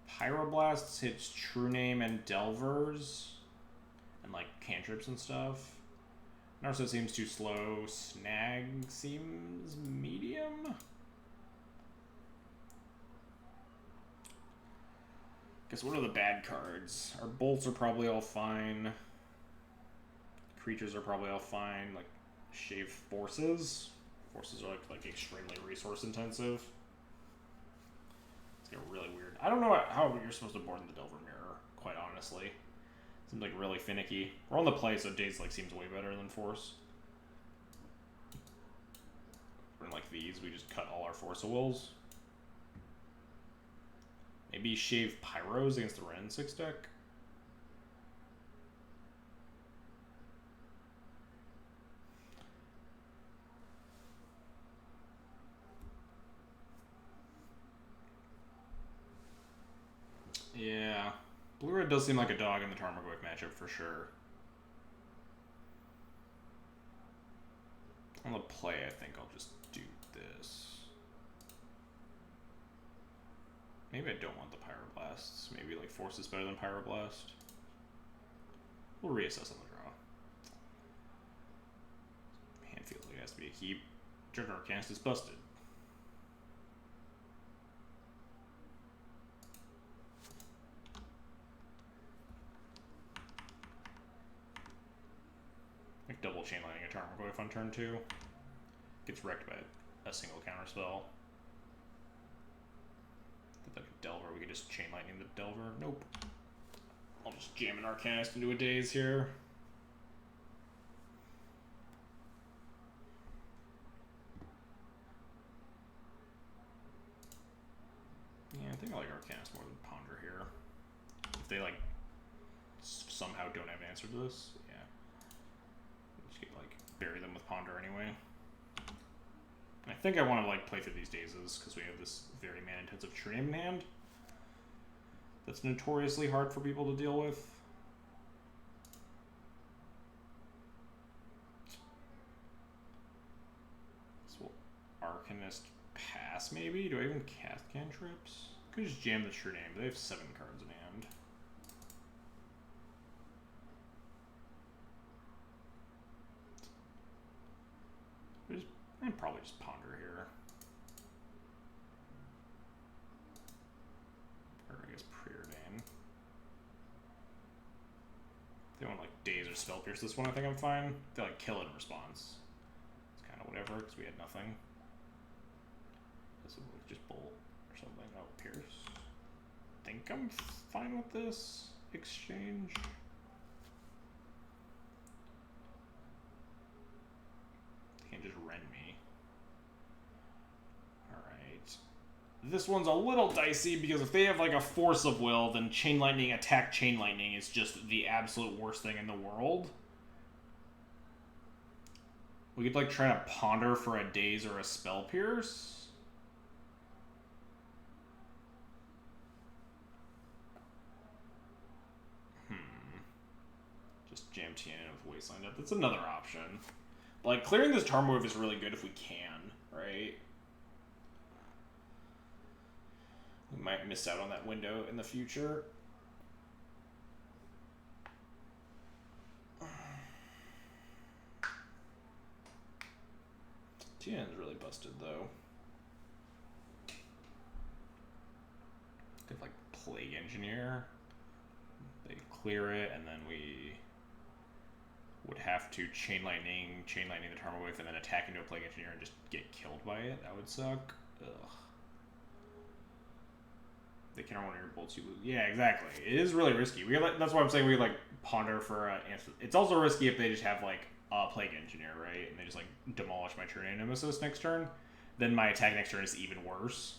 Pyroblasts hits True Name and Delvers, and like cantrips and stuff. Narset seems too slow. Snag seems medium. Guess what are the bad cards? Our bolts are probably all fine. Creatures are probably all fine. Like Shave Forces. Forces are like extremely resource intensive. It's getting really weird. I don't know how you're supposed to board in the Delver Mirror, quite honestly. Seems like really finicky. We're on the play, so Daze like seems way better than Force. We're in like these, we just cut all our Force of Wills. Maybe Shave Pyros against the Ren 6 deck. Blue-red does seem like a dog in the Tarmogoyf matchup for sure. On the play, I think I'll just do this. Maybe I don't want the Pyroblasts. Maybe like Force is better than Pyroblast. We'll reassess on the draw. Hand feels like it has to be a keep. Trigger Arcanist is busted. Like double chain lightning a Tarmogoyf on turn 2. Gets wrecked by a single counter spell. Like a Delver, we could just chain lightning the Delver. Nope. I'll just jam an Arcanist into a Daze here. Yeah, I think I like Arcanist more than Ponder here. If they like somehow don't have an answer to this, yeah. Just get like bury them with Ponder anyway. I think I want to like play through these Dazes because we have this very mana-intensive True Name in hand. That's notoriously hard for people to deal with. So will Arcanist pass maybe? Do I even cast cantrips? Could just jam the True Name, but they have 7 cards in hand. I'd probably just Ponder here. Or I guess Preordain. If they want like Daze or Spell Pierce this one, I think I'm fine. If they like kill it in response, it's kind of whatever because we had nothing. This would just Bolt or something. Oh, Pierce. I think I'm fine with this exchange. They can't just rend me. This one's a little dicey because if they have like a Force of Will, then Chain Lightning, attack Chain Lightning is just the absolute worst thing in the world. We could like try to Ponder for a Daze or a Spell Pierce. Just jam TN with Wasteland up. That's another option. Like clearing this Tarmogoyf is really good if we can, right? We might miss out on that window in the future. TN's really busted though. Could like Plague Engineer. They clear it, and then we would have to Chain Lightning the Tarmogoyf, and then attack into a Plague Engineer and just get killed by it. That would suck. Ugh. They can one of your bolts you lose. Yeah, exactly. It is really risky. We like, that's why I'm saying we like Ponder for answer. It's also risky if they just have like a Plague Engineer, right? And they just like demolish my True Name Nemesis next turn. Then my attack next turn is even worse.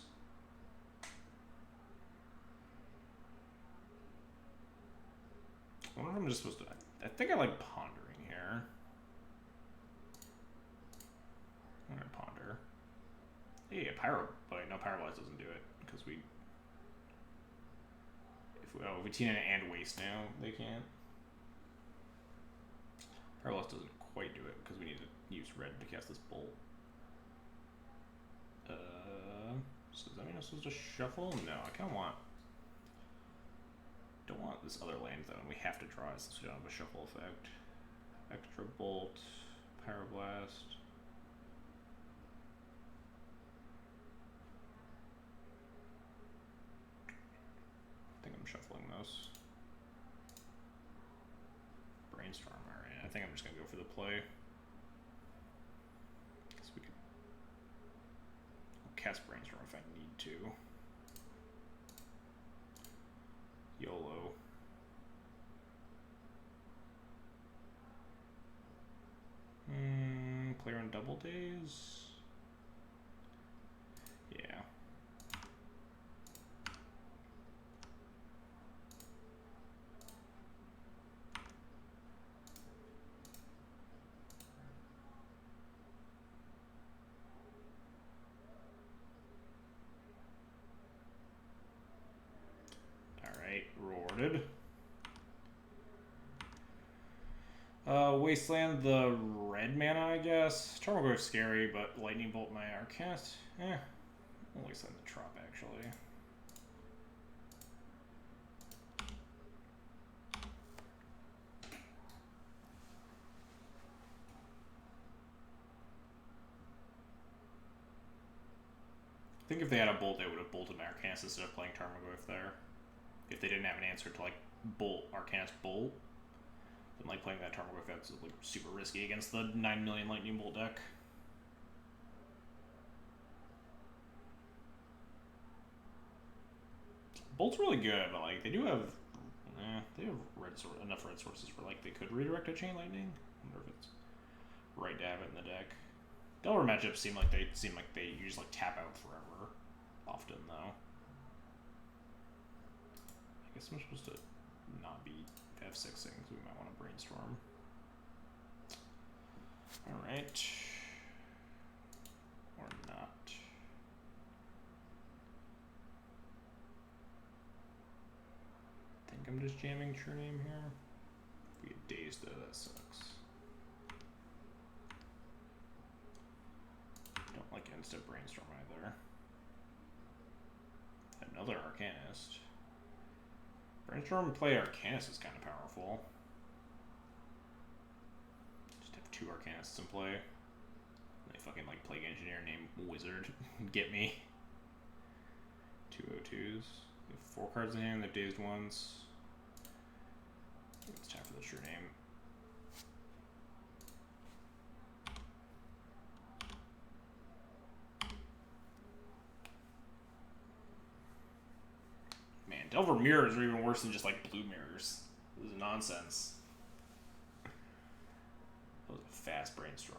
I wonder if I'm just supposed to. I think I like Pondering here. I'm gonna Ponder. Hey, a Pyro. But no, Pyroblast doesn't do it because we. If we TN and waste now, they can't. Pyroblast doesn't quite do it because we need to use red to cast this bolt. So does that mean I'm supposed to shuffle? No, I kind of want. Don't want this other land though, and we have to draw it since we don't have a shuffle effect. Extra bolt, Pyroblast. I think I'm shuffling those. Brainstorm, alright. I think I'm just gonna go for the play. Guess we could cast Brainstorm if I need to. YOLO. Clear on double days. Yeah. All right, rewarded. Wasteland the red mana, I guess. Tarmogoyf's scary, but Lightning Bolt my Arcanist. Wasteland the Trop, actually. I think if they had a Bolt, they would have bolted my Arcanist instead of playing Tarmogoyf there. If they didn't have an answer to, like, Bolt, Arcanist Bolt. And like playing that Tarmogoyf, that's like super risky against the 9 million Lightning Bolt deck. Bolt's really good, but like they do have, enough red sources where like they could redirect a Chain Lightning. I wonder if it's right to have it in the deck. Delver matchups seem like they use like tap out forever, often though. I guess I'm supposed to not be F6ing, so we might want to brainstorm. Alright. Or not. I think I'm just jamming True Name here. If we get dazed though, that sucks. Don't like instant brainstorm either. Another Arcanist. Brainstorm play Arcanist is kind of powerful. Just have 2 Arcanists in play. They fucking like Plague Engineer named Wizard. Get me. 2 O2s. They have 4 cards in hand, they've dazed ones. I think it's time for the True Name. Man, Delver mirrors are even worse than just like blue mirrors. This is nonsense. That was a fast brainstorm.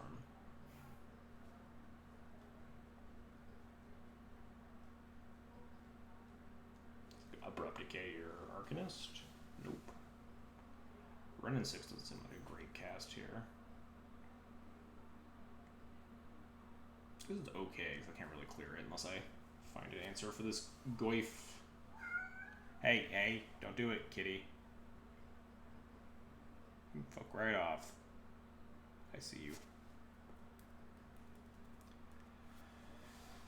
Abrupt Decay your Arcanist? Nope. Renin 6 doesn't seem like a great cast here. This is okay, because I can't really clear it unless I find an answer for this Goyf. Hey, don't do it, kitty. Fuck right off. I see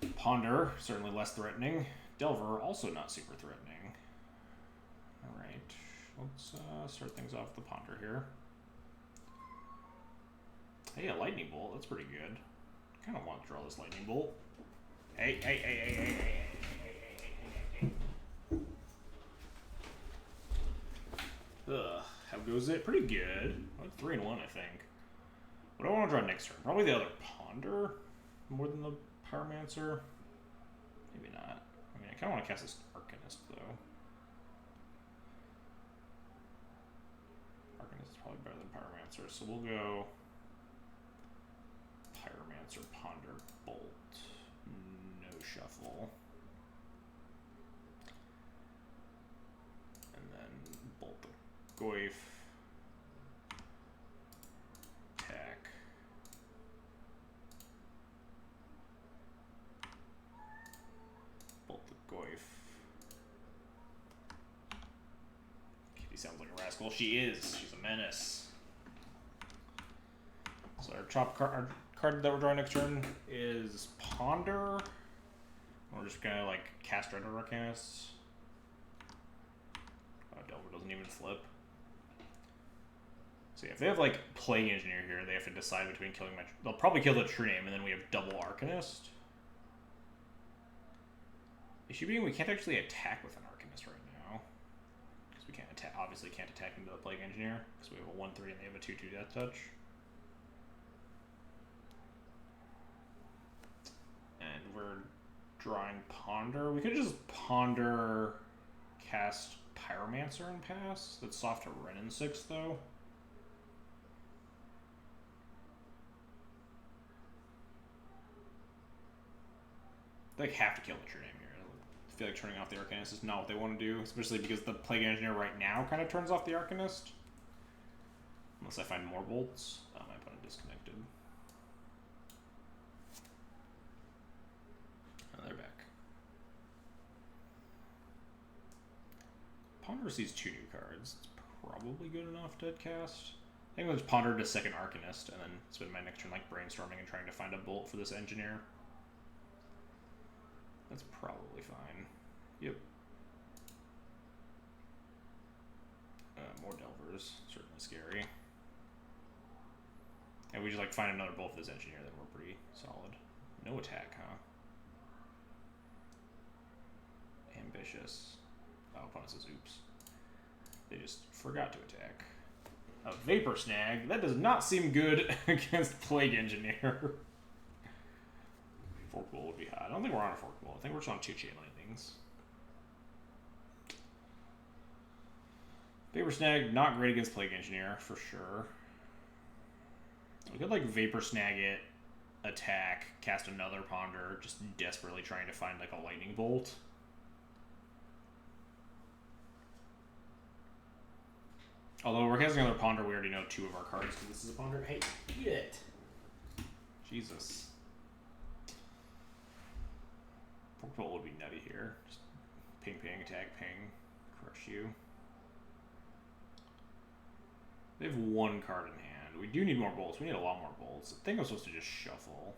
you. Ponder, certainly less threatening. Delver, also not super threatening. Alright, let's start things off with the Ponder here. Hey, a Lightning Bolt, that's pretty good. Kind of want to draw this Lightning Bolt. Hey. Ugh, how goes it? Pretty good. Like 3-1, I think. What do I want to draw next turn? Probably the other Ponder more than the Pyromancer. Maybe not. I mean, I kind of want to cast this Arcanist, though. Arcanist is probably better than Pyromancer, so we'll go Pyromancer, Ponder, Bolt. No shuffle. And then Bolt the Goyf. Attack. Bolt the Goyf. Kitty sounds like a rascal. She is. She's a menace. So our top card, card that we're drawing next turn is Ponder. We're just gonna like cast Red Arcanist. Oh, Delver doesn't even flip. So yeah, if they have like Plague Engineer here, they have to decide between killing my. They'll probably kill the True Name, and then we have double Arcanist. Issue being we can't actually attack with an Arcanist right now because we can't attack. Obviously, can't attack into the Plague Engineer because we have a 1/3 and they have a 2/2 Death Touch. And we're drawing Ponder. We could just Ponder, cast Pyromancer and pass. That's soft to Renin 6 though. They have to kill the True Name here. I feel like turning off the Arcanist is not what they want to do, especially because the Plague Engineer right now kind of turns off the Arcanist. Unless I find more bolts. Oh, my opponent disconnected. Oh, they're back. Ponder sees 2 new cards. It's probably good enough to cast. I think I'll just ponder to second Arcanist and then spend my next turn like brainstorming and trying to find a bolt for this engineer. That's probably fine. Yep. More Delvers, certainly scary. And we just like find another bolt for this engineer, then we're pretty solid. No attack, huh? Ambitious. Oh, opponent says oops. They just forgot to attack. A Vapor Snag? That does not seem good against Plague Engineer. Fork Bowl would be hot. I don't think we're on a Fork Bowl. I think we're just on 2 Chain Lightnings. Vapor Snag, not great against Plague Engineer, for sure. We could, like, Vapor Snag it, attack, cast another Ponder, just desperately trying to find, like, a Lightning Bolt. Although we're casting another Ponder, we already know 2 of our cards, because this is a Ponder. Hey, eat it! Jesus. Fork Bolt would be nutty here. Just ping, ping, attack, ping, crush you. They have 1 card in hand. We do need more bolts. We need a lot more bolts. I think I'm supposed to just shuffle.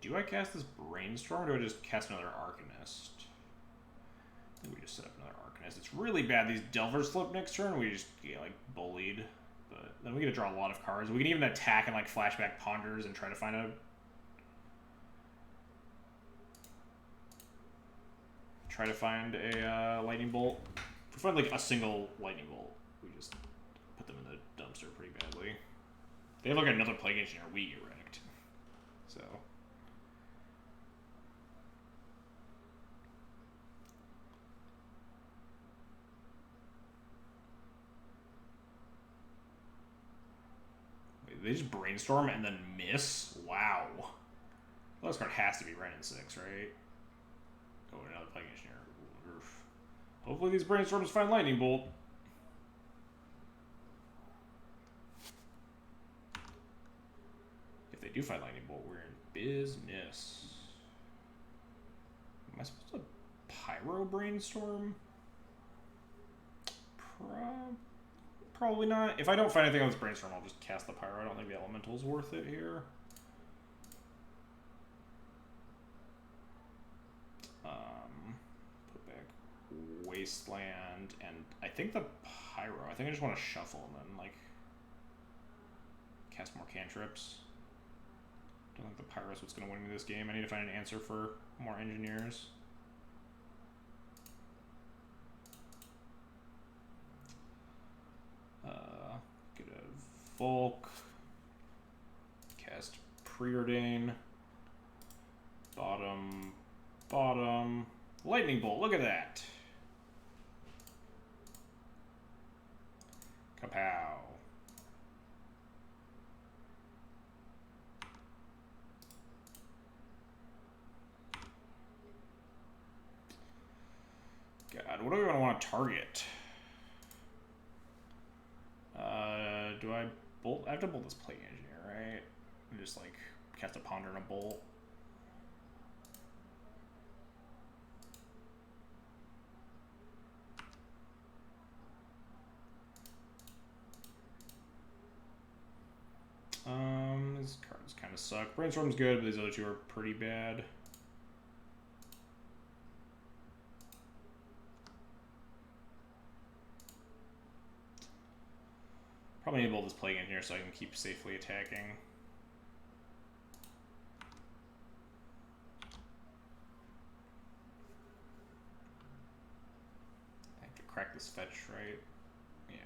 Do I cast this Brainstorm, or do I just cast another Arcanist? I think we just set up another Arcanist. It's really bad. These Delvers flip next turn. We just get, like, bullied. But then we get to draw a lot of cards. We can even attack and, like, flashback Ponders and try to find a... Lightning Bolt. If we find, like, a single Lightning Bolt, we just put them in the dumpster pretty badly. They have, like, another Plague Engineer. We get wrecked. So... They just Brainstorm and then miss? Wow. Well, this card has to be Ren in 6, right? Oh, another Plague Engineer. Oof. Hopefully these Brainstorms find Lightning Bolt. If they do find Lightning Bolt, we're in business. Am I supposed to Pyro Brainstorm? Probably not. If I don't find anything on this Brainstorm, I'll just cast the Pyro. I don't think the Elemental's worth it here. Put back Wasteland, and I think the Pyro. I think I just want to shuffle and then, like, cast more cantrips. Don't think the Pyro's what's going to win me this game. I need to find an answer for more engineers. Get a Volk. Cast Preordain. Bottom. Bottom. Lightning Bolt. Look at that. Kapow. God, what do we want to target? Do I bolt? I have to bolt this Plague Engineer, right? And just, like, cast a Ponder and a bolt. These cards kind of suck. Brainstorm's good, but these other 2 are pretty bad. Probably enable this Plague in here so I can keep safely attacking. I have to crack this fetch, right? Yeah.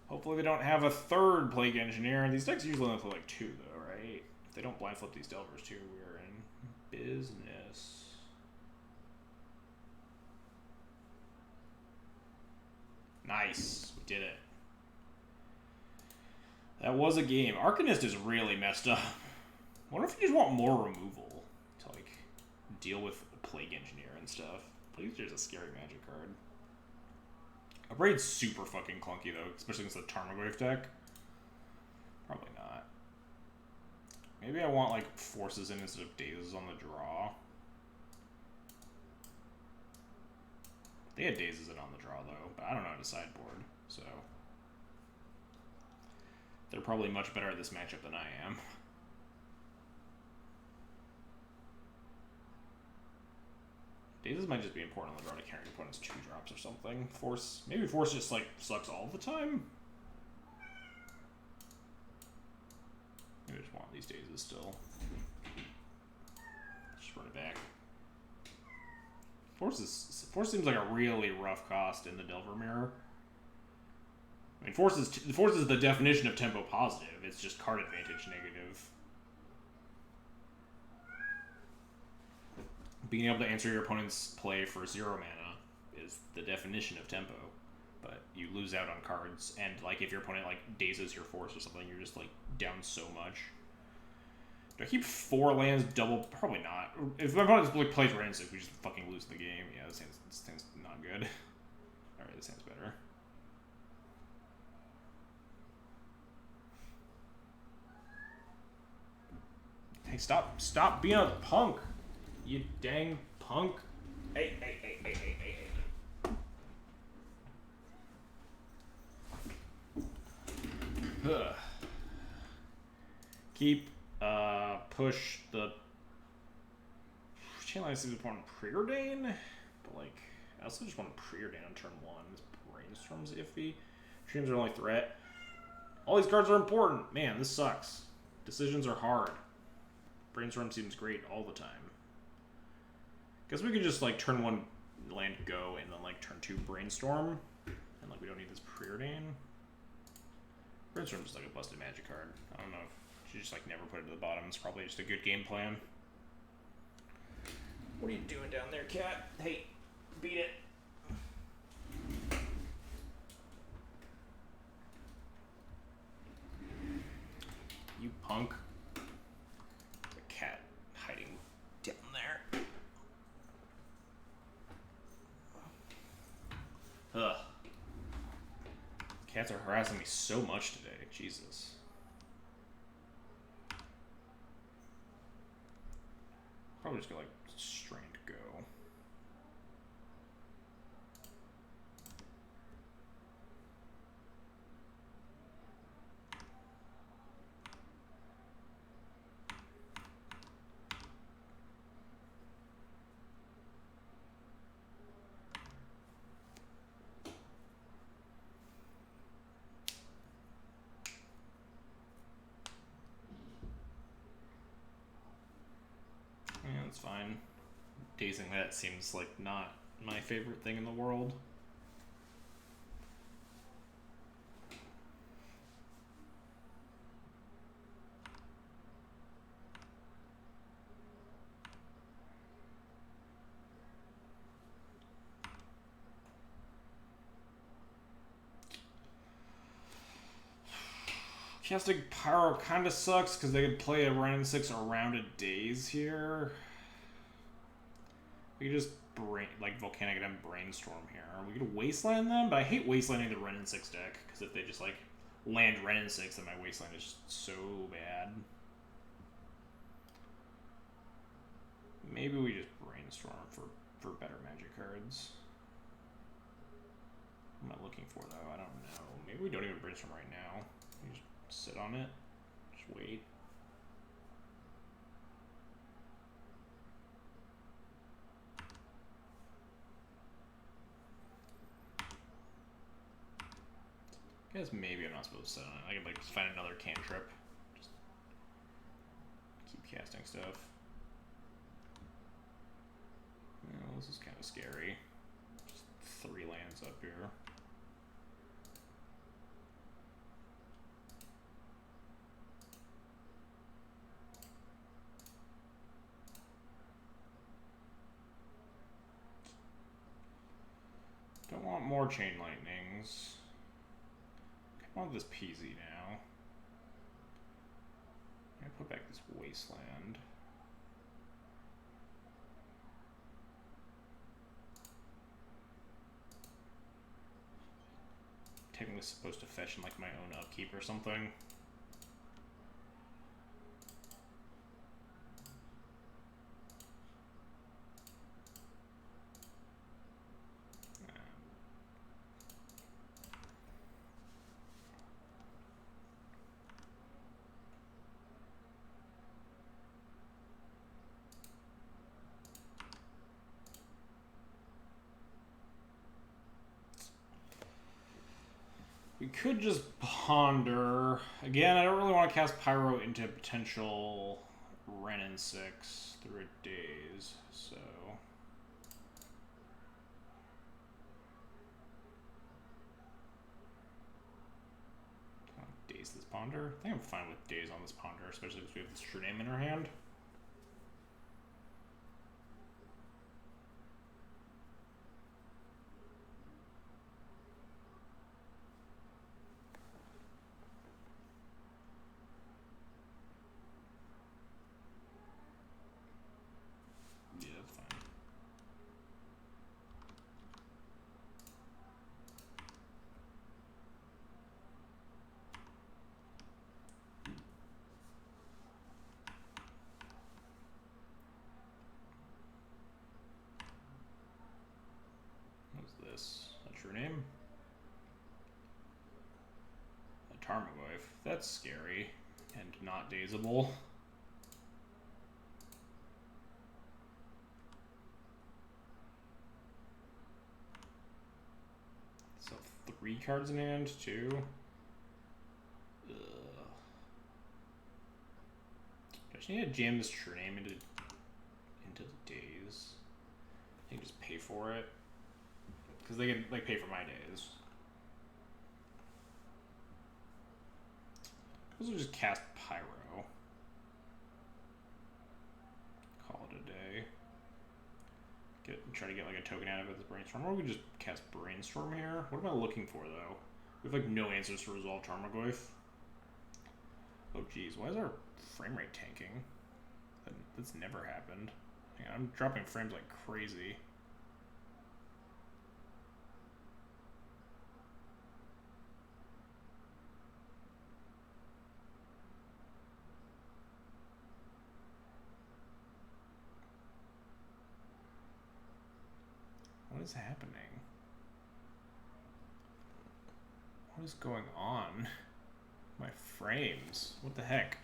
Hopefully they don't have a 3rd Plague Engineer. These decks usually only play like 2, though, right? If they don't blind flip these Delvers, too, we're in business. Nice. We did it. That was a game. Arcanist is really messed up. I wonder if you just want more removal to, like, deal with Plague Engineer and stuff. Plague Engineer's a scary Magic card. Upraid's super fucking clunky, though, especially against the Tarmogoyf deck. Probably not. Maybe I want, like, Forces in instead of Dazes on the draw. They had Dazes in on the draw, though, but I don't know how to sideboard, so... They're probably much better at this matchup than I am. Dazes might just be important on the draw to carry opponent's 2-drops or something. Force... Maybe Force just, like, sucks all the time? Maybe I just want these Dazes still. Just run it back. Force seems like a really rough cost in the Delver Mirror. I mean, Force is the definition of tempo positive. It's just card advantage negative. Being able to answer your opponent's play for 0 mana is the definition of tempo. But you lose out on cards, and like if your opponent like dazes your Force or something, you're just like down so much. Do I keep 4 lands double? Probably not. If my opponent plays Ren 6, we just fucking lose the game. Yeah, this hand's not good. Alright, this hand's better. Hey, stop being a punk! You dang punk! Hey. Ugh. Keep push the Chain Lightning is important Preordain, but like I also just want to Preordain on turn 1. This Brainstorm's iffy. Dreams are only threat. All these cards are important. Man, this sucks. Decisions are hard. Brainstorm seems great all the time. Guess we could just like turn 1 land go and then like turn 2 Brainstorm, and like we don't need this Preordain. Brainstorm's just like a busted magic card. I don't know if you just like never put it to the bottom. It's probably just a good game plan. What are you doing down there, cat? Hey, beat it. You punk. The cat hiding down there. Ugh. Cats are harassing me so much today. Jesus. Probably just go like Strained Go. Yeah, that's fine. Dazing that seems like not my favorite thing in the world. Casting Pyro kind of sucks because they could play a Ren 6 around a Daze here. We could just Volcanic and Brainstorm here. We could Wasteland them, but I hate Wastelanding the Ren 6 deck because if they just like land Ren 6, then my Wasteland is just so bad. Maybe we just Brainstorm for better magic cards. What am I looking for though? I don't know. Maybe we don't even Brainstorm right now. We just sit on it. Just wait. I guess maybe I'm not supposed to sit on it. I could like just find another cantrip. Just keep casting stuff. Well, this is kind of scary. Just 3 lands up here. Don't want more Chain Lightnings. I want this PZ now. I'm gonna put back this Wasteland. Technically supposed to fetch in like my own upkeep or something. could just ponder. Again, I don't really want to cast Pyro into potential Ren and 6 through a daze, so. Daze this Ponder? I think I'm fine with Daze on this Ponder, especially because we have this True Name in our hand. Yeah, that's fine. What's this? A True Name? A Tarmogoyf. That's scary and not dazeable. So 3 cards in hand, too. Ugh. I just need to jam this True Name into the daze. I can just pay for it. Because they can like pay for my days. Those will just cast Pyro. Call it a day. Try to get like a token out of it, this Brainstorm. Or we can just cast Brainstorm here. What am I looking for though? We have like no answers to resolve Tarmogoyf. Oh geez, why is our frame rate tanking? That's never happened. Yeah, I'm dropping frames like crazy. What is happening? What is going on? My frames. What the heck?